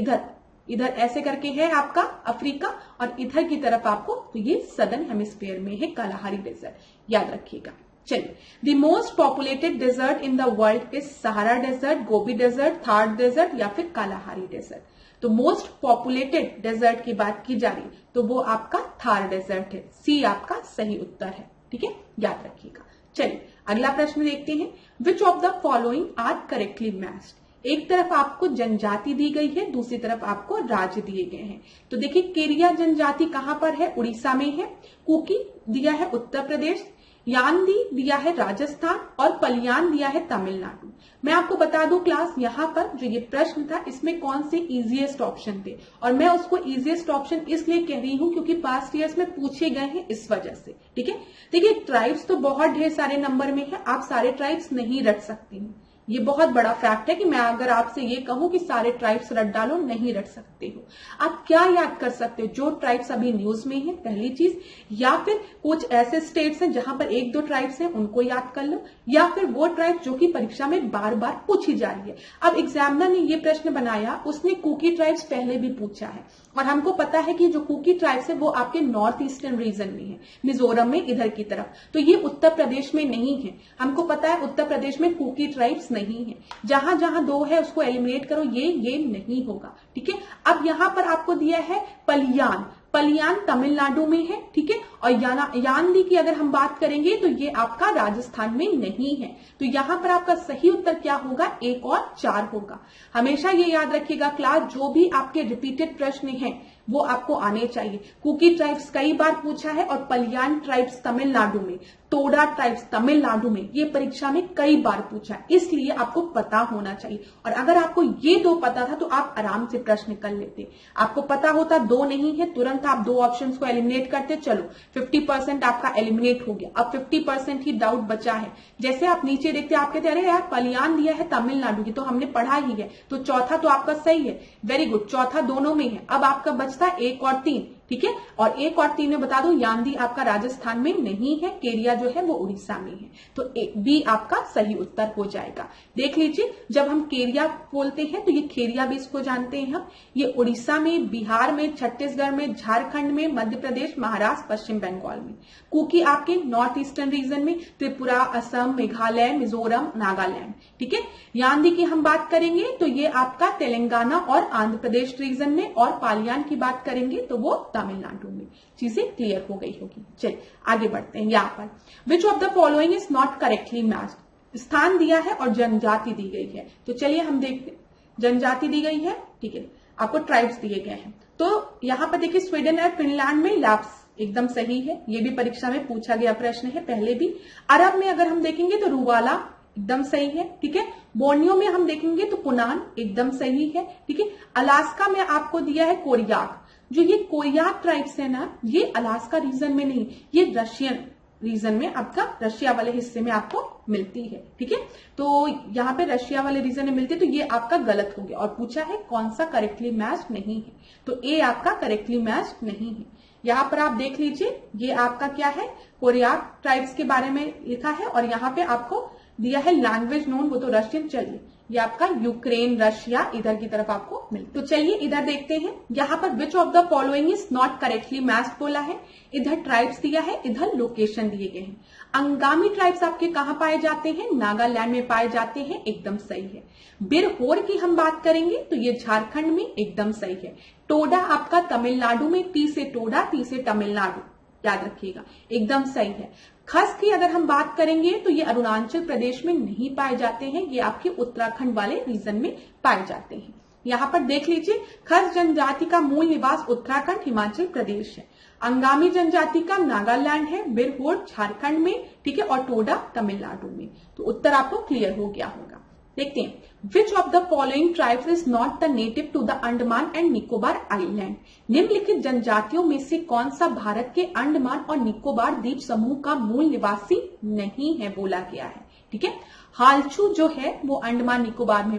इधर ऐसे करके है आपका अफ्रीका और इधर की तरफ आपको, तो ये सदर्न हेमिस्फीयर में है कालाहारी डेजर्ट, याद रखिएगा। चलिए, the most populated desert in the world is Sahara Desert, Gobi Desert, Thar Desert या फिर कालाहारी डेजर्ट। तो मोस्ट पॉपुलेटेड डेजर्ट की बात की जा रही तो वो आपका थार डेजर्ट है। सी आपका सही उत्तर है, ठीक है, याद रखिएगा। चलिए अगला प्रश्न देखते हैं। Which of the following are correctly matched. एक तरफ आपको जनजाति दी गई है, दूसरी तरफ आपको राज्य दिए गए हैं। तो देखिए, केरिया जनजाति कहां पर है? उड़ीसा में है। कुकी दिया है उत्तर प्रदेश, यान्दी दिया है राजस्थान और पलियान दिया है तमिलनाडु। मैं आपको बता दूं क्लास, यहाँ पर जो ये प्रश्न था इसमें कौन से इजीएस्ट ऑप्शन थे, और मैं उसको इजीएस्ट ऑप्शन इसलिए कह रही हूं क्योंकि पास्ट ईयर्स में पूछे गए हैं, इस वजह से, ठीक है। देखिए, ट्राइब्स तो बहुत ढेर सारे नंबर में है, आप सारे ट्राइब्स नहीं रट सकती हैं। ये बहुत बड़ा फैक्ट है कि मैं अगर आपसे ये कहूं कि सारे ट्राइब्स रट डालो, नहीं रट सकते हो। आप क्या याद कर सकते हो? जो ट्राइब्स अभी न्यूज में है, पहली चीज, या फिर कुछ ऐसे स्टेट्स हैं जहां पर 1-2 ट्राइब्स हैं, उनको याद कर लो, या फिर वो ट्राइब जो कि परीक्षा में बार बार पूछी जा रही है। अब एग्जामिनर ने ये प्रश्न बनाया, उसने कुकी ट्राइब्स पहले भी पूछा है, और हमको पता है कि जो कुकी ट्राइब्स है वो आपके नॉर्थ ईस्टर्न रीजन में है, मिजोरम में इधर की तरफ। तो ये उत्तर प्रदेश में नहीं है। हमको पता है उत्तर प्रदेश में कुकी ट्राइब्स नहीं है। जहां जहां 2 है उसको एलिमिनेट करो, ये गेम नहीं होगा। ठीक है, अब यहां पर आपको दिया है पलियान। पलियान तमिलनाडु में है। ठीक है, और यानदी की अगर हम बात करेंगे तो ये आपका राजस्थान में नहीं है। तो यहां पर आपका सही उत्तर क्या होगा, 1 और 4 होगा। हमेशा ये याद रखिएगा क्लास, जो भी आपके रिपीटेड प्रश्न हैं वो आपको आने चाहिए। कुकी ट्राइब्स कई बार पूछा है, और पलियान ट्राइब्स तमिलनाडु में, तोडा ट्राइब्स तमिलनाडु में, ये परीक्षा में कई बार पूछा है, इसलिए आपको पता होना चाहिए। और अगर आपको ये 2 पता था तो आप आराम से प्रश्न कर लेते। आपको पता होता 2 नहीं है, तुरंत आप 2 ऑप्शंस को एलिमिनेट करते, चलो 50% आपका एलिमिनेट हो गया। अब 50% ही डाउट बचा है। जैसे आप नीचे देखते आप कहते अरे यार पलियान दिया है तमिलनाडु की, तो हमने पढ़ा ही है, तो चौथा तो आपका सही है। वेरी गुड, चौथा दोनों में है। अब आपका बचता 1 और 3। ठीक है, और 1 और 3 में बता दो, यानदी आपका राजस्थान में नहीं है, केरिया जो है वो उड़ीसा में है। तो बी आपका सही उत्तर हो जाएगा। देख लीजिए, जब हम केरिया बोलते हैं तो ये खेरिया भी इसको जानते हैं हम। ये उड़ीसा में, बिहार में, छत्तीसगढ़ में, झारखंड में, मध्य प्रदेश, महाराष्ट्र, पश्चिम बंगाल में। कुकी आपके नॉर्थ ईस्टर्न रीजन में, त्रिपुरा, असम, मेघालय, मिजोरम, नागालैंड। ठीक है, यानदी की हम बात करेंगे तो ये आपका तेलंगाना और आंध्र प्रदेश रीजन में, और पालियान की बात करेंगे तो वो तमिलनाडु में। चीजें क्लियर हो गई होगी। चलिए आगे बढ़ते हैं। यहाँ पर which of the following is not correctly matched. स्थान दिया है और जनजाति दी गई है, तो चलिए हम देखते हैं। जनजाति दी गई है, ठीक है, आपको ट्राइब्स दिए गए हैं। तो यहाँ पर देखिए, स्वीडन और फिनलैंड में लैप्स एकदम सही है, ये भी परीक्षा में पूछा गया प्रश्न है पहले भी। अरब में अगर हम देखेंगे तो रुवाला एकदम सही है। ठीक है, बोर्नियो में हम देखेंगे तो पुनान एकदम सही है। ठीक है, अलास्का में आपको दिया है कोरियाक। जो ये कोरियाक ट्राइब्स है ना, ये अलास्का रीजन में नहीं, ये रशियन रीजन में, आपका रशिया वाले हिस्से में आपको मिलती है। ठीक है, तो यहाँ पे रशिया वाले रीजन में मिलती है, तो ये आपका गलत हो गया। और पूछा है कौन सा करेक्टली मैच नहीं है, तो ए आपका करेक्टली मैच नहीं है। यहाँ पर आप देख लीजिए, ये आपका क्या है, कोरियाक ट्राइब्स के बारे में लिखा है, और यहाँ पे आपको दिया है लैंग्वेज नोन, वो तो रशियन। चलिए, ये आपका यूक्रेन, रशिया इधर की तरफ आपको मिलता। तो चलिए इधर देखते हैं। यहाँ पर which of the following is not correctly matched बोला है। इधर ट्राइब्स दिया है, इधर लोकेशन दिए गए हैं। अंगामी ट्राइब्स आपके कहाँ पाए जाते हैं, नागालैंड में पाए जाते हैं, एकदम सही है। बिरहोर की हम बात करेंगे तो ये झारखंड में एकदम सही है। टोडा आपका तमिलनाडु में, टी से टोडा, टी से तमिलनाडु, याद रखिएगा, एकदम सही है। खस की अगर हम बात करेंगे तो ये अरुणाचल प्रदेश में नहीं पाए जाते हैं, ये आपके उत्तराखंड वाले रीजन में पाए जाते हैं। यहाँ पर देख लीजिए, खस जनजाति का मूल निवास उत्तराखंड, हिमाचल प्रदेश है। अंगामी जनजाति का नागालैंड है, बिरहोर झारखंड में, ठीक है, और टोडा तमिलनाडु में। तो उत्तर आपको क्लियर हो गया होगा। देखते हैं, which of the following tribes is not the native to the Andaman and Nicobar island. निम्नलिखित जनजातियों में से कौन सा भारत के अंडमान और निकोबार द्वीप समूह का मूल निवासी नहीं है, बोला गया है। ठीक है, हालचू जो है वो अंडमान निकोबार में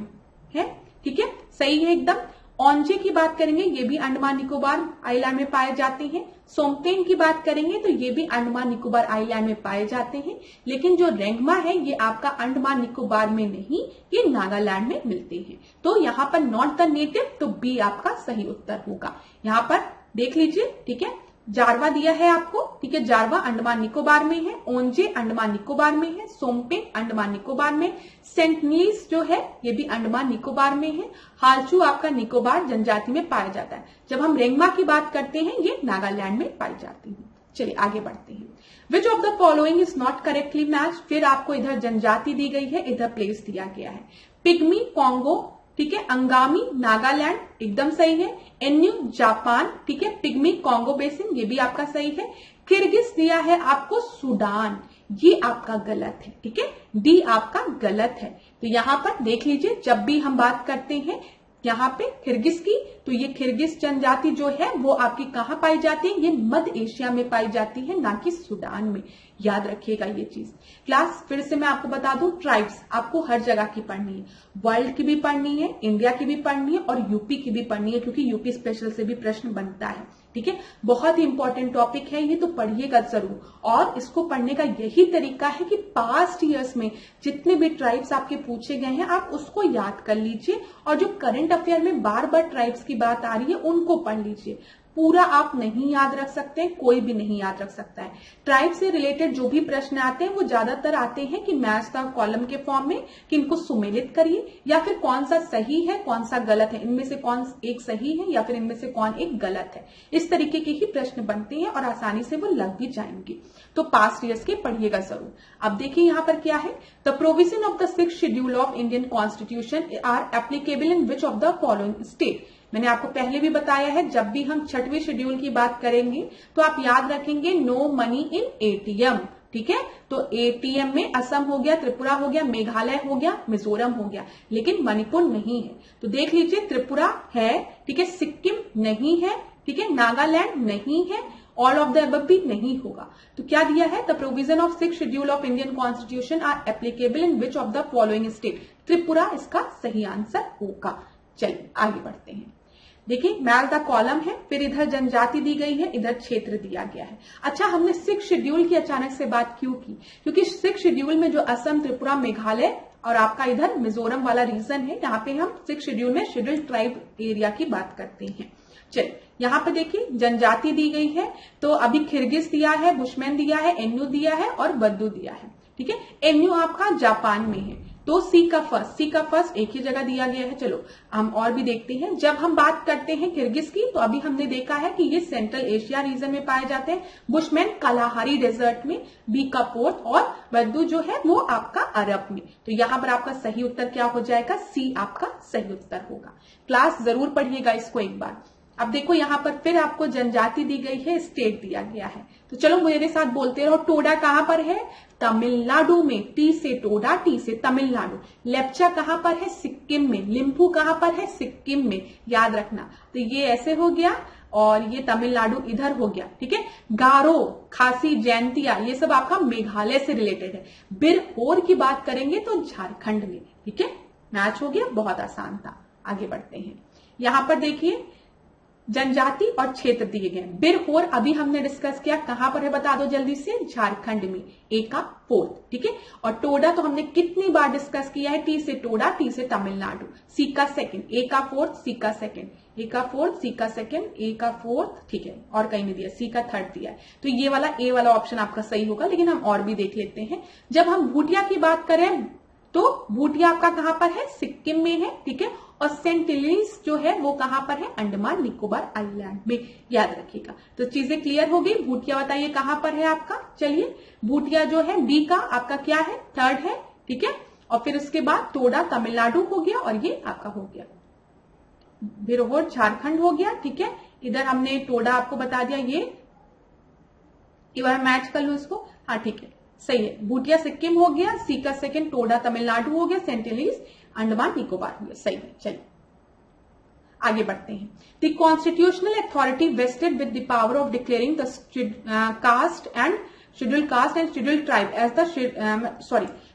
है। ठीक है, सही है एकदम। ओंजे की बात करेंगे, ये भी अंडमान निकोबार आइलैंड में पाए जाते हैं। सोमपेन की बात करेंगे तो ये भी अंडमान निकोबार आइलैंड में पाए जाते हैं। लेकिन जो रेंगमा है ये आपका अंडमान निकोबार में नहीं, ये नागालैंड में मिलते हैं। तो यहाँ पर नॉट द नेटिव, तो बी आपका सही उत्तर होगा। यहाँ पर देख लीजिए, ठीक है, जारवा दिया है आपको, ठीक है, जारवा अंडमान निकोबार में है, ओंजे अंडमान निकोबार में है, सोमपेन अंडमान निकोबार में, सेंटनीज जो है ये भी अंडमान निकोबार में है, हालचू आपका निकोबार जनजाति में पाया जाता है। जब हम रेंगमा की बात करते हैं ये नागालैंड में पाई जाती है। चलिए आगे बढ़ते हैं। Which of the following is not correctly match. फिर आपको इधर जनजाति दी गई है, इधर प्लेस दिया गया है। पिग्मी कॉन्गो, ठीक है, अंगामी नागालैंड एकदम सही है। एन्यू जापान, ठीक है, पिग्मी कॉन्गो बेसिन ये भी आपका सही है। किर्गिज दिया है आपको सूडान, ये आपका गलत है। ठीक है, डी आपका गलत है। तो यहाँ पर देख लीजिए, जब भी हम बात करते हैं यहाँ पे किर्गिज की, तो ये किर्गिज जनजाति जो है वो आपकी कहाँ पाई जाती है, ये मध्य एशिया में पाई जाती है, ना कि सूडान में। याद रखिएगा ये चीज। क्लास फिर से मैं आपको बता दूं, ट्राइब्स आपको हर जगह की पढ़नी है, वर्ल्ड की भी पढ़नी है, इंडिया की भी पढ़नी है, और यूपी की भी पढ़नी है, क्योंकि यूपी स्पेशल से भी प्रश्न बनता है। ठीक है, बहुत ही इंपॉर्टेंट टॉपिक है ये, तो पढ़िएगा जरूर। और इसको पढ़ने का यही तरीका है कि पास्ट ईयर्स में जितने भी ट्राइब्स आपके पूछे गए हैं आप उसको याद कर लीजिए, और जो करंट अफेयर में बार बार ट्राइब्स की बात आ रही है उनको पढ़ लीजिए। पूरा आप नहीं याद रख सकते, कोई भी नहीं याद रख सकता है। ट्राइब से रिलेटेड जो भी प्रश्न आते हैं वो ज्यादातर आते हैं कि मैच द कॉलम के फॉर्म में, कि इनको सुमेलित करिए या फिर कौन सा सही है कौन सा गलत है, इनमें से कौन एक सही है या फिर इनमें से कौन एक गलत है। इस तरीके के ही प्रश्न बनते हैं और आसानी से वो लग भी जाएंगे। तो पास्ट ईयर्स के पढ़िएगा जरूर। अब देखिए यहाँ पर क्या है, the provision of the 6th schedule of Indian constitution are applicable in which of the following state. मैंने आपको पहले भी बताया है, जब भी हम 6वें शेड्यूल की बात करेंगे तो आप याद रखेंगे नो मनी इन एटीएम। ठीक है, तो एटीएम में असम हो गया, त्रिपुरा हो गया, मेघालय हो गया, मिजोरम हो गया, लेकिन मणिपुर नहीं है। तो देख लीजिए, त्रिपुरा है, ठीक है, सिक्किम नहीं है, ठीक है, नागालैंड नहीं है, ऑल ऑफ द अबव भी नहीं होगा। तो क्या दिया है, the provision of 6th schedule of Indian constitution are applicable in which of the following state. Tripura इसका सही आंसर होगा। चलिए आगे बढ़ते हैं। देखिए, मैच द कॉलम है, फिर इधर जनजाति दी गई है, इधर क्षेत्र दिया गया है। अच्छा, हमने 6th शेड्यूल की अचानक से बात क्यों की, क्योंकि 6th शेड्यूल में जो असम, त्रिपुरा, मेघालय और आपका इधर मिजोरम वाला रीजन है, यहाँ पे हम 6th शेड्यूल में शेड्यूल्ड ट्राइब एरिया की बात करते हैं। चलिए यहाँ पे देखिए, जनजाति दी गई है, तो अभी किर्गिज दिया है, बुशमैन दिया है, एन्यू दिया है और बद्दू दिया है। ठीक है, एन्यू आपका जापान में है, तो सी का फर्स्ट एक ही जगह दिया गया है। चलो हम और भी देखते हैं। जब हम बात करते हैं किर्गिज की, तो अभी हमने देखा है कि ये सेंट्रल एशिया रीजन में पाए जाते हैं, बुशमैन कलाहारी डेजर्ट में, बी का पोर्ट, और बद्दू जो है वो आपका अरब में। तो यहाँ पर आपका सही उत्तर क्या हो जाएगा, सी आपका सही उत्तर होगा। क्लास जरूर पढ़िएगा इसको एक बार। अब देखो यहाँ पर फिर आपको जनजाति दी गई है, स्टेट दिया गया है, तो चलो मेरे साथ बोलते रहो। टोडा कहाँ पर है, तमिलनाडु में, टी से टोडा, टी से तमिलनाडु। लेप्चा कहाँ पर है, सिक्किम में। लिम्फू कहाँ पर है, सिक्किम में, याद रखना। तो ये ऐसे हो गया और ये तमिलनाडु इधर हो गया। ठीक है, गारो, खासी, जैंतिया, ये सब आपका मेघालय से रिलेटेड है। बिरहोर की बात करेंगे तो झारखंड में। ठीक है, मैच हो गया, बहुत आसान था। आगे बढ़ते हैं। यहां पर देखिए, जनजाति और क्षेत्र दिए गए। बिरहोर अभी हमने डिस्कस किया, कहां पर है बता दो जल्दी से, झारखंड में, ए का फोर्थ। ठीक है, और टोडा तो हमने कितनी बार डिस्कस किया है, टी से टोडा, टी से तमिलनाडु। सी का सेकंड, ए का फोर्थ, सी का सेकंड, ए का फोर्थ, सी का सेकंड, ए का फोर्थ। ठीक है, और कहीं नहीं दिया, सी का थर्ड दिया है। तो ये वाला ए वाला ऑप्शन आपका सही होगा, लेकिन हम और भी देख लेते हैं। जब हम भूटिया की बात करें तो भूटिया आपका कहां पर है, सिक्किम में है। ठीक है, और सेंट हेलेंस जो है वो कहां पर है, अंडमान निकोबार आइलैंड में, याद रखिएगा। तो चीजें क्लियर हो गई। भूटिया बताइए कहां पर है आपका। चलिए, भूटिया जो है बी का आपका क्या है, थर्ड है। ठीक है, और फिर उसके बाद टोडा तमिलनाडु हो गया और ये आपका हो गया बिरहोर झारखंड हो गया। ठीक है, इधर हमने टोडा आपको बता दिया, ये बार मैच कर लो इसको। हाँ ठीक है, सही है। भूटिया सिक्किम हो गया, सी का सेकंड टोडा तमिलनाडु हो गया, सेंट हेलेंस अंडमान निकोबार हो गया। सही है। चलिए आगे बढ़ते हैं। The constitutional authority vested with the power of declaring the caste and scheduled tribe as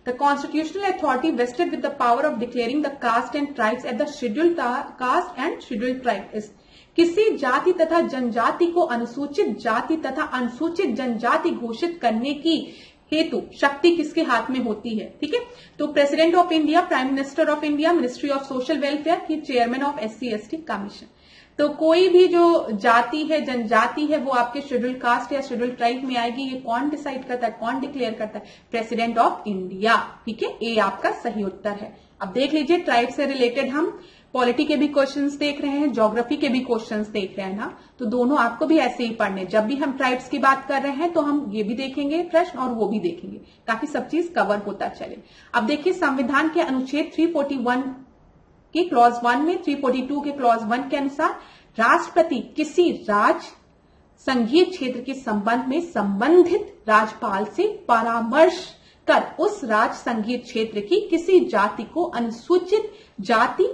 the constitutional authority vested with the power of declaring the caste and tribes as the scheduled caste and scheduled tribe is किसी जाति तथा जनजाति को अनुसूचित जाति तथा अनुसूचित जनजाति घोषित करने की हेतु शक्ति किसके हाथ में होती है। ठीक है, तो president of India, prime minister of India, ministry of social welfare की चेयरमैन ऑफ SC/ST कमीशन। तो कोई भी जो जाति है, जनजाति है, वो आपके शेड्यूल कास्ट या शेड्यूल ट्राइब में आएगी। ये कौन डिसाइड करता है, कौन डिक्लेयर करता है, प्रेसिडेंट ऑफ इंडिया। ठीक है, ए आपका सही उत्तर है। अब देख लीजिए, ट्राइब से रिलेटेड हम पॉलिटी के भी क्वेश्चंस देख रहे हैं, ज्योग्राफी के भी क्वेश्चंस देख रहे हैं ना, तो दोनों आपको भी ऐसे ही पढ़ने। जब भी हम ट्राइब्स की बात कर रहे हैं तो हम ये भी देखेंगे प्रश्न और वो भी देखेंगे, ताकि सब चीज कवर होता चले। अब देखिए, संविधान के अनुच्छेद 341 के क्लॉज 1 में, 342 के क्लॉज 1 के अनुसार राष्ट्रपति किसी राज्य संघीय क्षेत्र के संबंध में संबंधित राज्यपाल से परामर्श कर उस राज्य संघीय क्षेत्र की किसी जाति को अनुसूचित जाति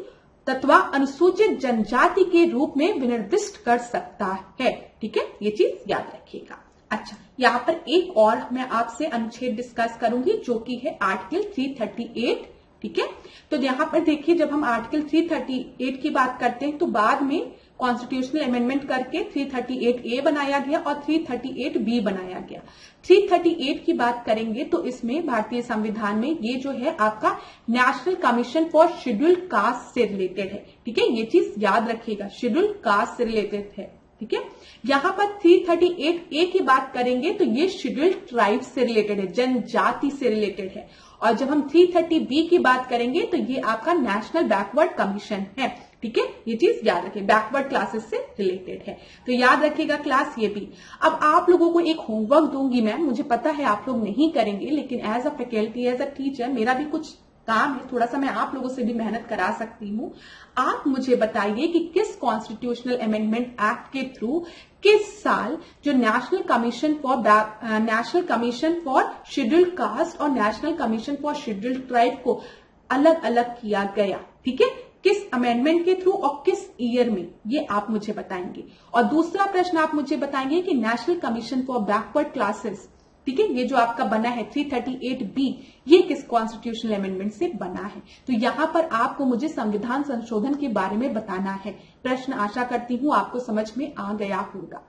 तथा अनुसूचित जनजाति के रूप में विनिर्दिष्ट कर सकता है। ठीक है, ये चीज याद रखिएगा। अच्छा, यहाँ पर एक और मैं आपसे अनुच्छेद डिस्कस करूंगी, जो कि है आर्टिकल 338। ठीक है, तो यहाँ पर देखिए, जब हम आर्टिकल 338 की बात करते हैं तो बाद में कॉन्स्टिट्यूशनल अमेंडमेंट करके 338A बनाया गया और 338B बनाया गया। 338 की बात करेंगे तो इसमें भारतीय संविधान में ये जो है आपका national commission for scheduled cast से रिलेटेड है। ठीक है, ये चीज याद रखिएगा, शेड्यूल्ड कास्ट से रिलेटेड है। ठीक है। यहाँ पर 338A की बात करेंगे तो ये शेड्यूल्ड ट्राइब से रिलेटेड है, जनजाति से रिलेटेड है। और जब हम 330B की बात करेंगे तो ये आपका नेशनल बैकवर्ड कमीशन है, ठीक है। ये चीज याद रखिए, बैकवर्ड क्लासेस से रिलेटेड है, तो याद रखिएगा क्लास ये भी। अब आप लोगों को एक होमवर्क दूंगी मैं, मुझे पता है आप लोग नहीं करेंगे, लेकिन as a faculty, as a teacher मेरा भी कुछ काम है, थोड़ा सा मैं आप लोगों से भी मेहनत करा सकती हूँ। आप मुझे बताइए कि किस कॉन्स्टिट्यूशनल अमेंडमेंट एक्ट के थ्रू किस साल जो national commission for scheduled caste और national commission for scheduled tribe को अलग अलग किया गया, ठीक है, किस अमेंडमेंट के थ्रू और किस ईयर में, ये आप मुझे बताएंगे। और दूसरा प्रश्न आप मुझे बताएंगे कि national commission for backward classes, ठीक है, ये जो आपका बना है 338B, ये किस कॉन्स्टिट्यूशनल अमेंडमेंट से बना है। तो यहां पर आपको मुझे संविधान संशोधन के बारे में बताना है। प्रश्न आशा करती हूं आपको समझ में आ गया होगा।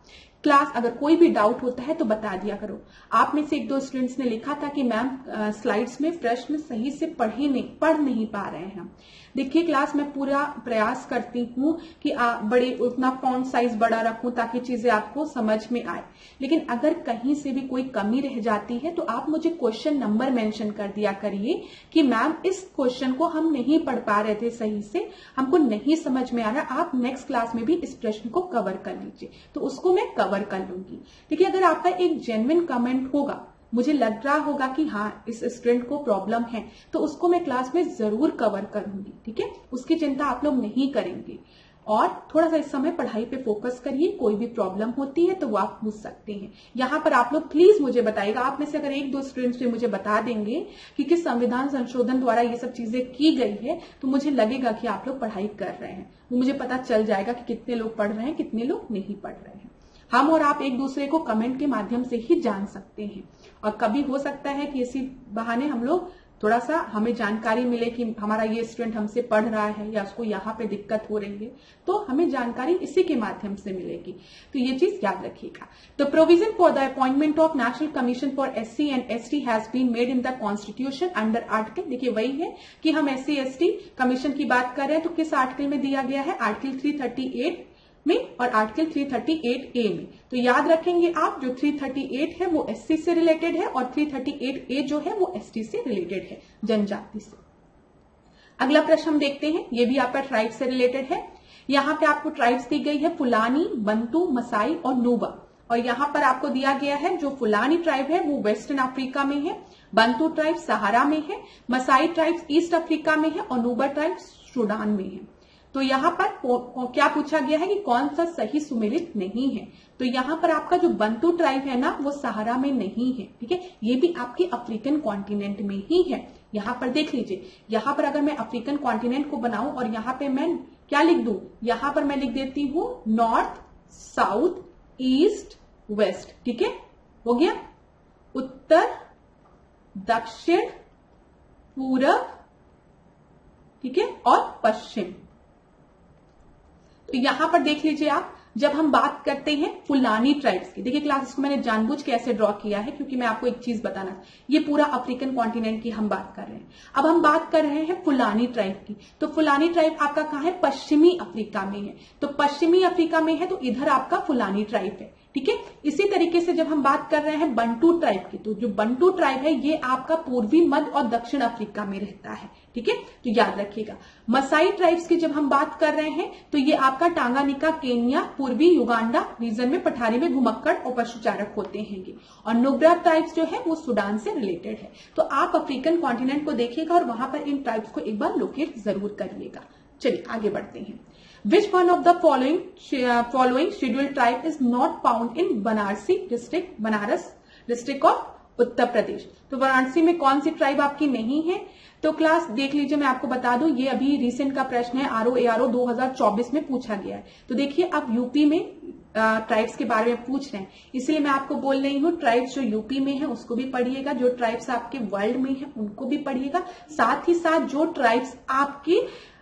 क्लास अगर कोई भी डाउट होता है तो बता दिया करो। आप में से एक दो स्टूडेंट्स ने लिखा था कि मैम स्लाइड्स में प्रश्न सही से पढ़ नहीं पा रहे हैं। देखिए क्लास में पूरा प्रयास करती हूँ कि बड़े उतना फॉन्ट साइज बड़ा रखूं ताकि चीजें आपको समझ में आए, लेकिन अगर कहीं से भी कोई कमी रह जाती है तो आप मुझे क्वेश्चन नंबर मेंशन कर दिया करिए कि मैम इस क्वेश्चन को हम नहीं पढ़ पा रहे थे सही से, हमको नहीं समझ में आ रहा, आप नेक्स्ट क्लास में भी इस प्रश्न को कवर कर लीजिए, तो उसको मैं कवर कर लूंगी। देखिए अगर आपका एक जेन्युइन कमेंट होगा, मुझे लग रहा होगा कि हाँ इस स्टूडेंट को प्रॉब्लम है, तो उसको मैं क्लास में जरूर कवर करूंगी, ठीक है, उसकी चिंता आप लोग नहीं करेंगे। और थोड़ा सा इस समय पढ़ाई पे फोकस करिए, कोई भी प्रॉब्लम होती है तो वो आप पूछ सकते हैं। यहाँ पर आप लोग प्लीज मुझे बताइएगा, आप में से अगर एक दो स्टूडेंट्स भी मुझे बता देंगे कि किस संविधान संशोधन द्वारा ये सब चीजें की गई है, तो मुझे लगेगा कि आप लोग पढ़ाई कर रहे हैं, वो मुझे पता चल जाएगा कि कितने लोग पढ़ रहे हैं, कितने लोग नहीं पढ़ रहे हैं। हम और आप एक दूसरे को कमेंट के माध्यम से ही जान सकते हैं, और कभी हो सकता है कि इसी बहाने हम लोग थोड़ा सा हमें जानकारी मिले कि हमारा ये स्टूडेंट हमसे पढ़ रहा है या उसको यहाँ पे दिक्कत हो रही है, तो हमें जानकारी इसी के माध्यम से मिलेगी, तो ये चीज याद रखिएगा। तो provision for the appointment of National commission for SC and ST has been made in the constitution under article, देखिए वही है कि हम SC ST कमीशन की बात कर रहे हैं, तो किस आर्टिकल में दिया गया है, आर्टिकल 338 में और आर्टिकल 338A में। तो याद रखेंगे आप, जो 338 है वो SC से रिलेटेड है और 338A जो है वो ST से रिलेटेड है, जनजाति से। अगला प्रश्न हम देखते हैं, ये भी आपका ट्राइब से रिलेटेड है। यहाँ पे आपको ट्राइब्स दी गई है फुलानी, बंटू, मसाई और नूबा, और यहाँ पर आपको दिया गया है जो फुलानी ट्राइब है वो वेस्टर्न अफ्रीका में है, बंटू ट्राइब सहारा में है, मसाई ट्राइब ईस्ट अफ्रीका में है और नूबा ट्राइब सूडान में है। तो यहाँ पर क्या पूछा गया है कि कौन सा सही सुमेलित नहीं है, तो यहाँ पर आपका जो बंटू ट्राइब है ना वो सहारा में नहीं है, ठीक है, ये भी आपके अफ्रीकन कॉन्टिनेंट में ही है। यहाँ पर देख लीजिए, यहाँ पर अगर मैं अफ्रीकन कॉन्टिनेंट को बनाऊं और यहाँ पे मैं क्या लिख दूं, यहाँ पर मैं लिख देती हूं नॉर्थ, साउथ, ईस्ट, वेस्ट, ठीक है, हो गया, उत्तर, दक्षिण, पूरब, ठीक है, और पश्चिम। तो यहां पर देख लीजिए आप, जब हम बात करते हैं फुलानी ट्राइब्स की, देखिए क्लास इसको मैंने जानबूझ के ऐसे ड्रॉ किया है क्योंकि मैं आपको एक चीज बताना, ये पूरा अफ्रीकन कॉन्टिनेंट की हम बात कर रहे हैं। अब हम बात कर रहे हैं फुलानी ट्राइब की, तो फुलानी ट्राइब आपका कहाँ है, पश्चिमी अफ्रीका में है, तो पश्चिमी अफ्रीका में है तो इधर आपका फुलानी ट्राइब है, ठीक है। इसी तरीके से जब हम बात कर रहे हैं बंटू ट्राइब की, तो जो बंटू ट्राइब है ये आपका पूर्वी, मध्य और दक्षिण अफ्रीका में रहता है, ठीक है, तो याद रखिएगा। मसाई ट्राइब्स की जब हम बात कर रहे हैं तो ये आपका टांगानिका, केन्या, पूर्वी युगांडा रीजन में पठारी में घुमक्कड़ और पशुचारक होते हैं, और नुब्रा ट्राइब्स जो है वो सूडान से रिलेटेड है। तो आप अफ्रीकन कॉन्टिनेंट को देखिएगा और वहां पर इन ट्राइब्स को एक बार लोकेट जरूर करिएगा। चलिए आगे बढ़ते हैं। Which one of the following scheduled tribe is not found in Banarasi district, Banaras district of Uttar Pradesh, तो वाराणसी में कौन सी ट्राइब आपकी नहीं है, तो क्लास देख लीजिए, मैं आपको बता दूं ये अभी रिसेंट का प्रश्न है, ROARO 2024 में पूछा गया है। तो देखिए अब यूपी में ट्राइब्स के बारे में पूछ रहे हैं, इसलिए मैं आपको बोल रही हूँ ट्राइब्स जो यूपी में है उसको भी पढ़िएगा, जो ट्राइब्स आपके वर्ल्ड में है उनको भी पढ़िएगा, साथ ही साथ जो ट्राइब्स आपकी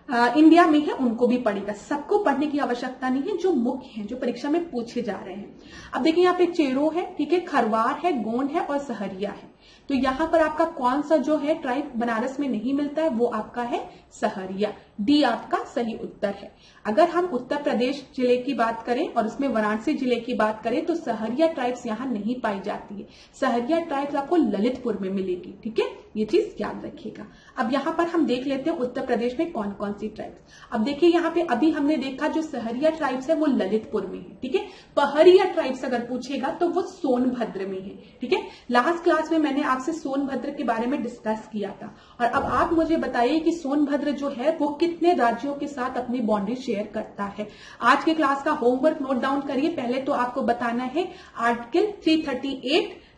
इंडिया में है उनको भी पढ़ेगा। सबको पढ़ने की आवश्यकता नहीं है, जो मुख्य हैं, जो परीक्षा में पूछे जा रहे हैं। अब देखिए यहाँ पे चेरो है, ठीक है, खरवार है, गोंड है और सहरिया है। तो यहाँ पर आपका कौन सा जो है ट्राइब बनारस में नहीं मिलता है, वो आपका है सहरिया। डी आपका सही उत्तर है। अगर हम उत्तर प्रदेश जिले की बात करें और उसमें वाराणसी जिले की बात करें तो सहरिया ट्राइब्स यहाँ नहीं पाई जाती है। सहरिया ट्राइब्स आपको ललितपुर में मिलेगी, ठीक है, ये चीज याद रखिएगा। अब यहाँ पर हम देख लेते हैं उत्तर प्रदेश में कौन कौन सी ट्राइब्स। अब देखिए यहाँ पे अभी हमने देखा जो सहरिया ट्राइब्स है वो ललितपुर में है, ठीक है। पहरिया ट्राइब्स अगर पूछेगा तो वो सोनभद्र में है, ठीक है। लास्ट क्लास में मैंने आपसे सोनभद्र के बारे में डिस्कस किया था। और अब आप मुझे बताइए कि सोनभद्र जो है वो कितने राज्यों के साथ अपनी बाउंड्री शेयर करता है। आज के क्लास का होमवर्क नोट डाउन करिए। पहले तो आपको बताना है आर्टिकल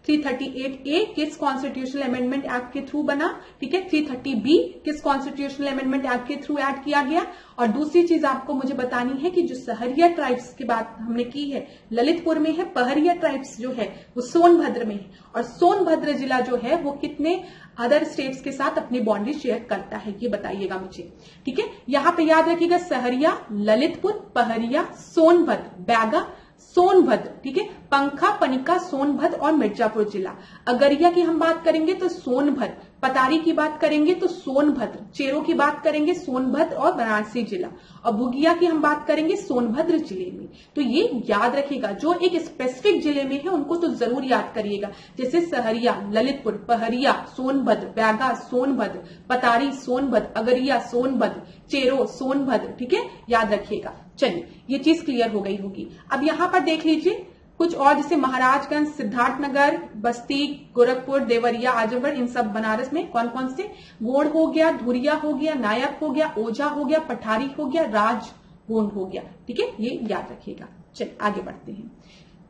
338A किस कॉन्स्टिट्यूशनल अमेंडमेंट एक्ट के थ्रू बना, ठीक है। 330B किस कॉन्स्टिट्यूशनल अमेंडमेंट एक्ट के थ्रू ऐड किया गया। और दूसरी चीज आपको मुझे बतानी है कि जो सहरिया ट्राइब्स की बात हमने की है ललितपुर में है, पहरिया ट्राइब्स जो है वो सोनभद्र में है, और सोनभद्र जिला जो है वो कितने अदर स्टेट्स के साथ अपनी बाउंड्री शेयर करता है, ये बताइएगा मुझे, ठीक है। यहाँ पे याद रखिएगा सहरिया, ललितपुर, पहरिया, सोनभद्र, बैगा, सोनभद्र, ठीक है, पंखा, पनिका, सोनभद्र और मिर्जापुर जिला। अगरिया की हम बात करेंगे तो सोनभद्र, पतारी की बात करेंगे तो सोनभद्र, चेरो की बात करेंगे सोनभद्र और वाराणसी जिला, और बुगिया की हम बात करेंगे सोनभद्र जिले में। तो ये याद रखिएगा, जो एक स्पेसिफिक जिले में है उनको तो जरूर याद करिएगा, जैसे सहरिया, ललितपुर, पहरिया, सोनभद्र, बैगा, सोनभद्र, पतारी, सोनभद्र, अगरिया, सोनभद्र, चेरो, सोनभद्र, ठीक है, याद रखिएगा। चलिए ये चीज क्लियर हो गई होगी। अब यहाँ पर देख लीजिए कुछ और, जैसे महाराजगंज, सिद्धार्थनगर, बस्ती, गोरखपुर, देवरिया, आजमगढ़, इन सब बनारस में कौन कौन से, गोंड हो गया, धुरिया हो गया, नायक हो गया, ओझा हो गया, पठारी हो गया, राजगोंड हो गया, ठीक है, ये याद रखिएगा। चलिए आगे बढ़ते हैं।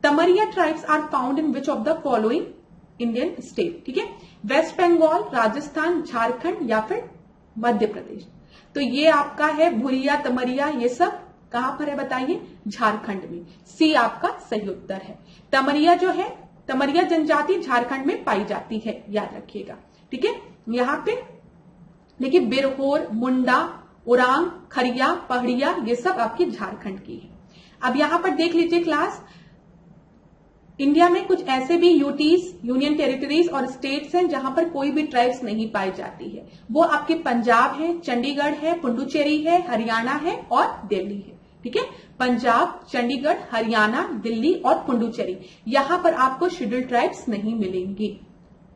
Tamaria tribes are found in which of the following Indian state, ठीक है, वेस्ट बंगाल, राजस्थान, झारखंड या फिर मध्य प्रदेश। तो ये आपका है भुरिया, तमरिया, ये सब कहां पर है बताइए, झारखंड में। सी आपका सही उत्तर है। तमरिया जो है, तमरिया जनजाति झारखंड में पाई जाती है, याद रखिएगा, ठीक है। यहाँ पे देखिए बिरहोर, मुंडा, उरांग, खरिया, पहड़िया, ये सब आपकी झारखंड की है। अब यहां पर देख लीजिए क्लास, इंडिया में कुछ ऐसे भी यूटीज, यूनियन टेरिटरीज और स्टेट्स हैं जहां पर कोई भी ट्राइब्स नहीं पाई जाती है। वो आपके पंजाब है, चंडीगढ़ है, पुडुचेरी है, हरियाणा है और दिल्ली है, ठीक है। पंजाब, चंडीगढ़, हरियाणा, दिल्ली और पुडुचेरी, यहां पर आपको शेड्यूल्ड ट्राइब्स नहीं मिलेंगी।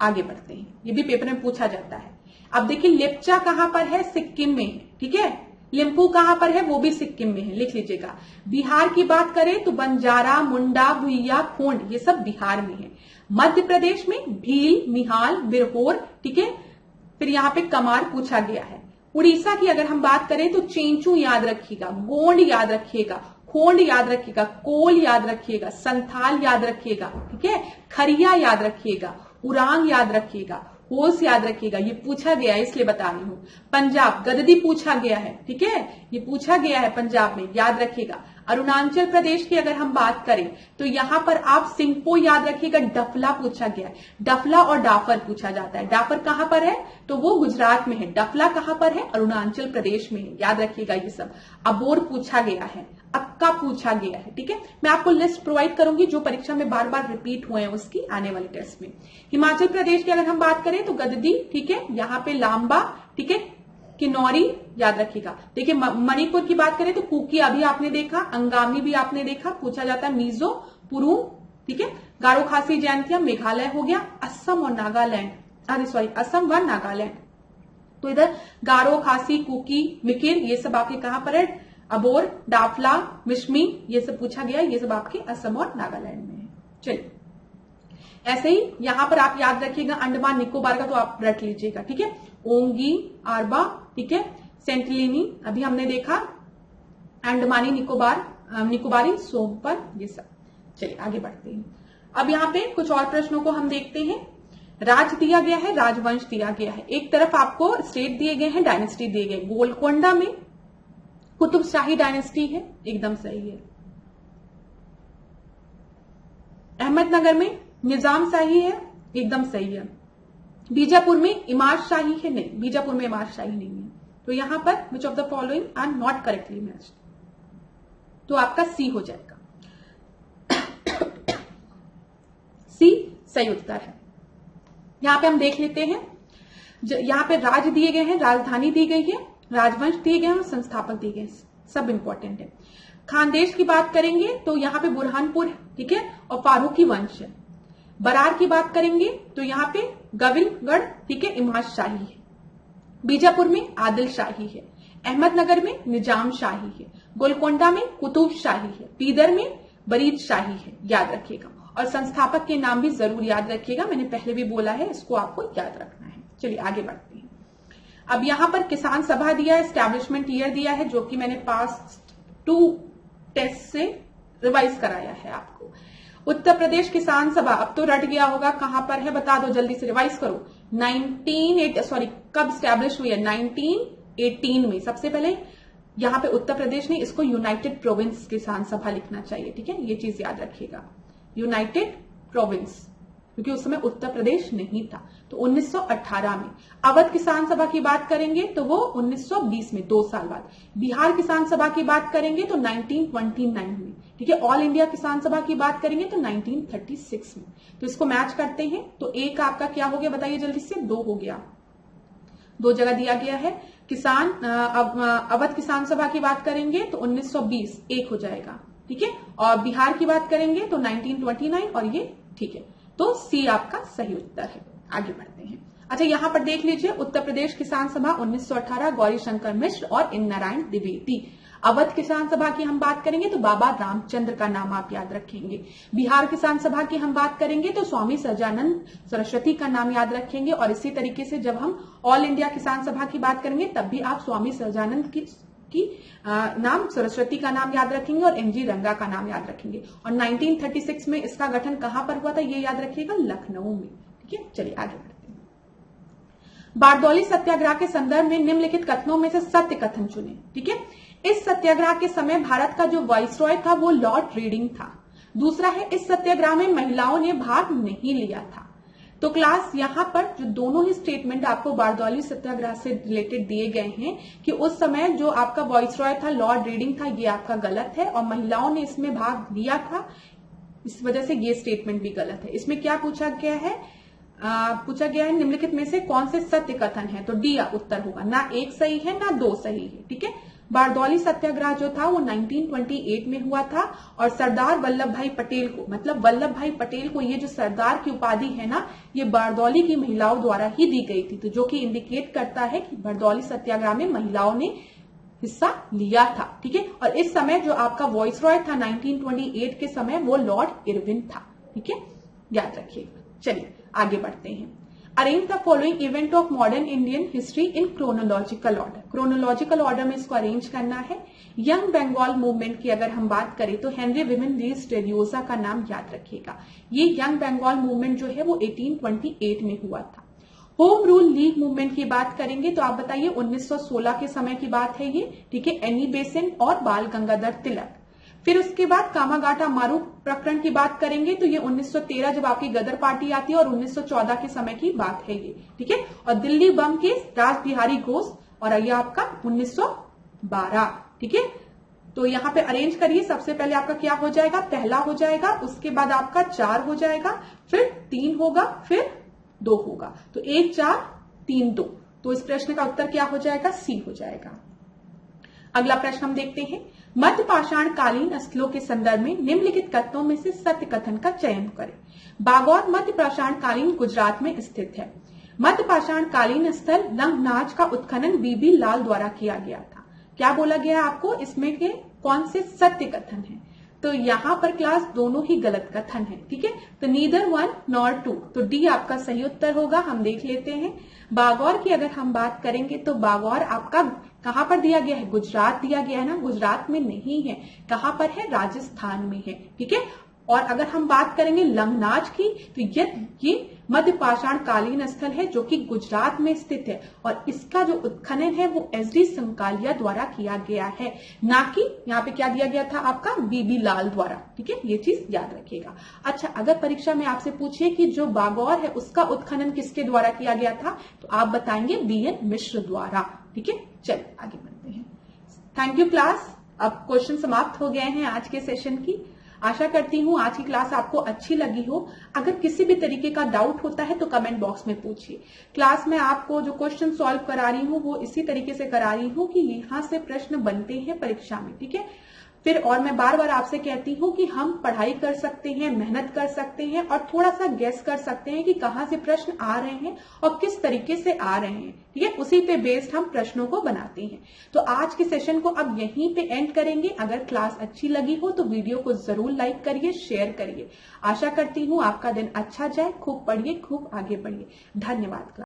आगे बढ़ते हैं, ये भी पेपर में पूछा जाता है। अब देखिए लेप्चा कहां पर है, सिक्किम में है, ठीक है। लिम्पू कहां पर है, वो भी सिक्किम में है, लिख लीजिएगा। बिहार की बात करें तो बंजारा, मुंडा, भुइया, खोंड, ये सब बिहार में है। मध्य प्रदेश में भील, मिहाल, बिरहोर, ठीक है। फिर यहाँ पे कमार पूछा गया है। उड़ीसा की अगर हम बात करें तो चेंचू याद रखिएगा, गोंड याद रखिएगा, खोंड याद रखिएगा, कोल याद रखिएगा, संथाल याद रखिएगा, ठीक है, खरिया याद रखिएगा, उरांग याद रखिएगा, होश याद रखिएगा, ये पूछा गया है इसलिए बता रही हूं। पंजाब गद्दी पूछा गया है, ठीक है, ये पूछा गया है पंजाब में, याद रखिएगा। अरुणाचल प्रदेश की अगर हम बात करें तो यहां पर आप सिंगपो याद रखिएगा, डफला पूछा गया है। डफला और डाफर पूछा जाता है। डाफर कहां पर है तो वो गुजरात में है, डफला कहां पर है, अरुणाचल प्रदेश में है, याद रखिएगा ये सब। अबोर पूछा गया है, अक्का पूछा गया है, ठीक है। मैं आपको लिस्ट प्रोवाइड करूंगी जो परीक्षा में बार बार रिपीट हुए हैं उसकी आने वाले टेस्ट में। हिमाचल प्रदेश की अगर हम बात करें तो गद्दी, ठीक है, यहाँ पे लांबा, ठीक है, किन्नौरी याद रखिएगा। देखिए मणिपुर की बात करें तो कुकी अभी आपने देखा, अंगामी भी आपने देखा, पूछा जाता है मिजो, पुरू, ठीक है। गारो खासी जयंतिया मेघालय हो गया, असम और नागालैंड, अरे सॉरी असम व नागालैंड। तो इधर गारो, खासी, कुकी, मिकिर, ये सब आपके कहां पर है, अबोर, डाफला, मिश्मी, ये सब पूछा गया, ये सब आपके असम और नागालैंड में है। चलिए ऐसे ही यहां पर आप याद रखिएगा अंडमान निकोबार का तो आप रट लीजिएगा, ठीक है। ओंगी, आरबा, ठीक है, सेंटिलिनी अभी हमने देखा, अंडमानी निकोबार, निकोबारी, सोमपर, ये सब। चलिए आगे बढ़ते हैं। अब यहाँ पे कुछ और प्रश्नों को हम देखते हैं। राज दिया गया है, राजवंश दिया गया है। एक तरफ आपको स्टेट दिए गए हैं, डायनेस्टी दिए गए। गोलकोंडा में कुतुबशाही डायनेस्टी है, एकदम सही है। अहमदनगर में निजाम शाही है, एकदम सही है। बीजापुर में इमारत शाही है, नहीं, बीजापुर में इमारत शाही नहीं है, तो यहां पर which of the following are not correctly matched, तो आपका सी हो जाएगा। सी सही उत्तर है। यहां पे हम देख लेते हैं, यहां पे राज्य दिए गए हैं, राजधानी दी गई है, राजवंश दिए गए हैं और संस्थापक दिए गए हैं, सब इंपॉर्टेंट है। खानदेश की बात करेंगे तो यहाँ पे बुरहानपुर, ठीक है, और फारूकी वंश है। बरार की बात करेंगे तो यहाँ पे गोविंदगढ़, ठीक है, इमाद शाही है। बीजापुर में आदिल शाही है। अहमदनगर में निजाम शाही है। गोलकोंडा में कुतुब शाही है। बीदर में बरीद शाही है, याद रखिएगा। और संस्थापक के नाम भी जरूर याद रखिएगा, मैंने पहले भी बोला है, इसको आपको याद रखना है। चलिए आगे बढ़ते हैं। अब यहां पर किसान सभा दिया है, एस्टैब्लिशमेंट ईयर दिया है, जो कि मैंने पास्ट 2 टेस्ट से रिवाइज कराया है आपको। उत्तर प्रदेश किसान सभा, अब तो रट गया होगा, कहां पर है बता दो, जल्दी से रिवाइज करो। कब स्टैब्लिश हुई है? 1918 में। सबसे पहले यहां पे उत्तर प्रदेश ने इसको यूनाइटेड प्रोविंस किसान सभा लिखना चाहिए, ठीक है, ये चीज याद रखिएगा, यूनाइटेड प्रोविंस, क्योंकि उस समय उत्तर प्रदेश नहीं था। तो 1918 में। अवध किसान सभा की बात करेंगे तो वो 1920 में, 2 साल बाद। बिहार किसान सभा की बात करेंगे तो 1929 में, ठीक है। ऑल इंडिया किसान सभा की बात करेंगे तो 1936 में। तो इसको मैच करते हैं, तो एक आपका क्या हो गया बताइए जल्दी से? 2 हो गया, 2 जगह दिया गया है। अवध किसान सभा की बात करेंगे तो 1920, 1 हो जाएगा, ठीक है। और बिहार की बात करेंगे तो 1929, और ये ठीक है, तो सी आपका सही उत्तर है। आगे बढ़ते हैं। अच्छा, यहां पर देख लीजिए, उत्तर प्रदेश किसान सभा 1918, गौरी शंकर मिश्र और इन नारायण द्विवेदी। अवध किसान सभा की हम बात करेंगे तो बाबा रामचंद्र का नाम आप याद रखेंगे। बिहार किसान सभा की हम बात करेंगे तो स्वामी सहजानंद सरस्वती का नाम याद रखेंगे। और इसी तरीके से जब हम ऑल इंडिया किसान सभा की बात करेंगे तब भी आप स्वामी सहजानंद की नाम, सरस्वती का नाम याद रखेंगे और एनजी रंगा का नाम याद रखेंगे। और 1936 में इसका गठन कहां पर हुआ था ये याद रखिएगा, लखनऊ में, ठीक है। चलिए आगे बढ़ते हैं। बारदौली सत्याग्रह के संदर्भ में निम्नलिखित कथनों में से सत्य कथन चुने, ठीक है। इस सत्याग्रह के समय भारत का जो वाइसरॉय था वो लॉर्ड रीडिंग था। दूसरा है, इस सत्याग्रह में महिलाओं ने भाग नहीं लिया था। तो क्लास यहां पर जो दोनों ही स्टेटमेंट आपको बारदौली सत्याग्रह से रिलेटेड दिए गए हैं कि उस समय जो आपका वाइसरॉय था लॉर्ड रीडिंग था, ये आपका गलत है, और महिलाओं ने इसमें भाग लिया था, इस वजह से ये स्टेटमेंट भी गलत है। इसमें क्या पूछा गया है? निम्नलिखित में से कौन से सत्य कथन है? तो डी उत्तर होगा, ना 1 सही है ना 2 सही है, ठीक है। बारदौली सत्याग्रह जो था वो 1928 में हुआ था, और सरदार वल्लभ भाई पटेल को, मतलब वल्लभ भाई पटेल को ये जो सरदार की उपाधि है ना, ये बारदौली की महिलाओं द्वारा ही दी गई थी। तो जो कि इंडिकेट करता है कि बारदौली सत्याग्रह में महिलाओं ने हिस्सा लिया था, ठीक है। और इस समय जो आपका वॉइसरॉय था 1928 के समय, वो लॉर्ड इरविन था, ठीक है, याद रखिएगा। चलिए आगे बढ़ते हैं। Arrange the following event of modern Indian history in chronological order. Chronological order में इसको अरेंज करना है। यंग बंगाल मूवमेंट की अगर हम बात करें तो हेनरी विविन लीज टेरियोजा का नाम याद रखिएगा। ये यंग बंगाल मूवमेंट जो है वो 1828 में हुआ था। होम रूल लीग मूवमेंट की बात करेंगे तो आप बताइए 1916 के समय की बात है ये, ठीक है। एनी बेसेंट और बाल गंगाधर तिलक। फिर उसके बाद कामागाटा मारू प्रकरण की बात करेंगे तो ये 1913 जब आपकी गदर पार्टी आती है, और 1914 के समय की बात है ये, ठीक है। और दिल्ली बम केस राज बिहारी घोष, और ये आपका 1912, ठीक है। तो यहाँ पे अरेंज करिए। सबसे पहले आपका क्या हो जाएगा? पहला हो जाएगा, उसके बाद आपका 4 हो जाएगा, फिर 3 होगा, फिर 2 होगा। तो 1 4 3 2। तो इस प्रश्न का उत्तर क्या हो जाएगा? सी हो जाएगा। अगला प्रश्न हम देखते हैं। मध्य पाषाण कालीन स्थलों के संदर्भ में निम्नलिखित कथनों में से सत्य कथन का चयन करें। बागौर मध्य पाषाण कालीन गुजरात में स्थित है। मध्य पाषाण कालीन स्थल लंगनाज का उत्खनन बीबी लाल द्वारा किया गया था। क्या बोला गया आपको? इसमें के कौन से सत्य कथन है? तो यहाँ पर क्लास दोनों ही गलत कथन है, ठीक है। तो नीदर 1 नॉर 2, तो डी आपका सही उत्तर होगा। हम देख लेते हैं। बागौर की अगर हम बात करेंगे तो बागौर आपका कहां पर दिया गया है? गुजरात दिया गया है ना, गुजरात में नहीं है। कहां पर है? राजस्थान में है, ठीक है। और अगर हम बात करेंगे लंगनाज की तो ये मध्य पाषाण कालीन स्थल है जो कि गुजरात में स्थित है और इसका जो उत्खनन है वो एसडी संकालिया द्वारा किया गया है, ना कि यहाँ पे क्या दिया गया था आपका बीबी लाल द्वारा। ठीक है, ये चीज याद रखिएगा। अच्छा, अगर परीक्षा में आपसे पूछे कि जो बागौर है उसका उत्खनन किसके द्वारा किया गया था तो आप बताएंगे बीएन मिश्र द्वारा। ठीक है, चलिए आगे बढ़ते हैं। Thank you class. अब क्वेश्चन समाप्त हो गए हैं आज के सेशन की। आशा करती हूँ आज की क्लास आपको अच्छी लगी हो। अगर किसी भी तरीके का डाउट होता है तो कमेंट बॉक्स में पूछिए। क्लास में आपको जो क्वेश्चन सॉल्व करा रही हूँ वो इसी तरीके से करा रही हूँ कि यहाँ से प्रश्न बनते हैं परीक्षा में। ठीक है, फिर और मैं बार बार आपसे कहती हूँ कि हम पढ़ाई कर सकते हैं, मेहनत कर सकते हैं और थोड़ा सा गेस कर सकते हैं कि कहाँ से प्रश्न आ रहे हैं और किस तरीके से आ रहे हैं। ठीक है, उसी पे बेस्ड हम प्रश्नों को बनाते हैं। तो आज के सेशन को अब यहीं पे एंड करेंगे। अगर क्लास अच्छी लगी हो तो वीडियो को जरूर लाइक करिए, शेयर करिए। आशा करती हूँ आपका दिन अच्छा जाए। खूब पढ़िए, खूब आगे बढ़िए। धन्यवाद।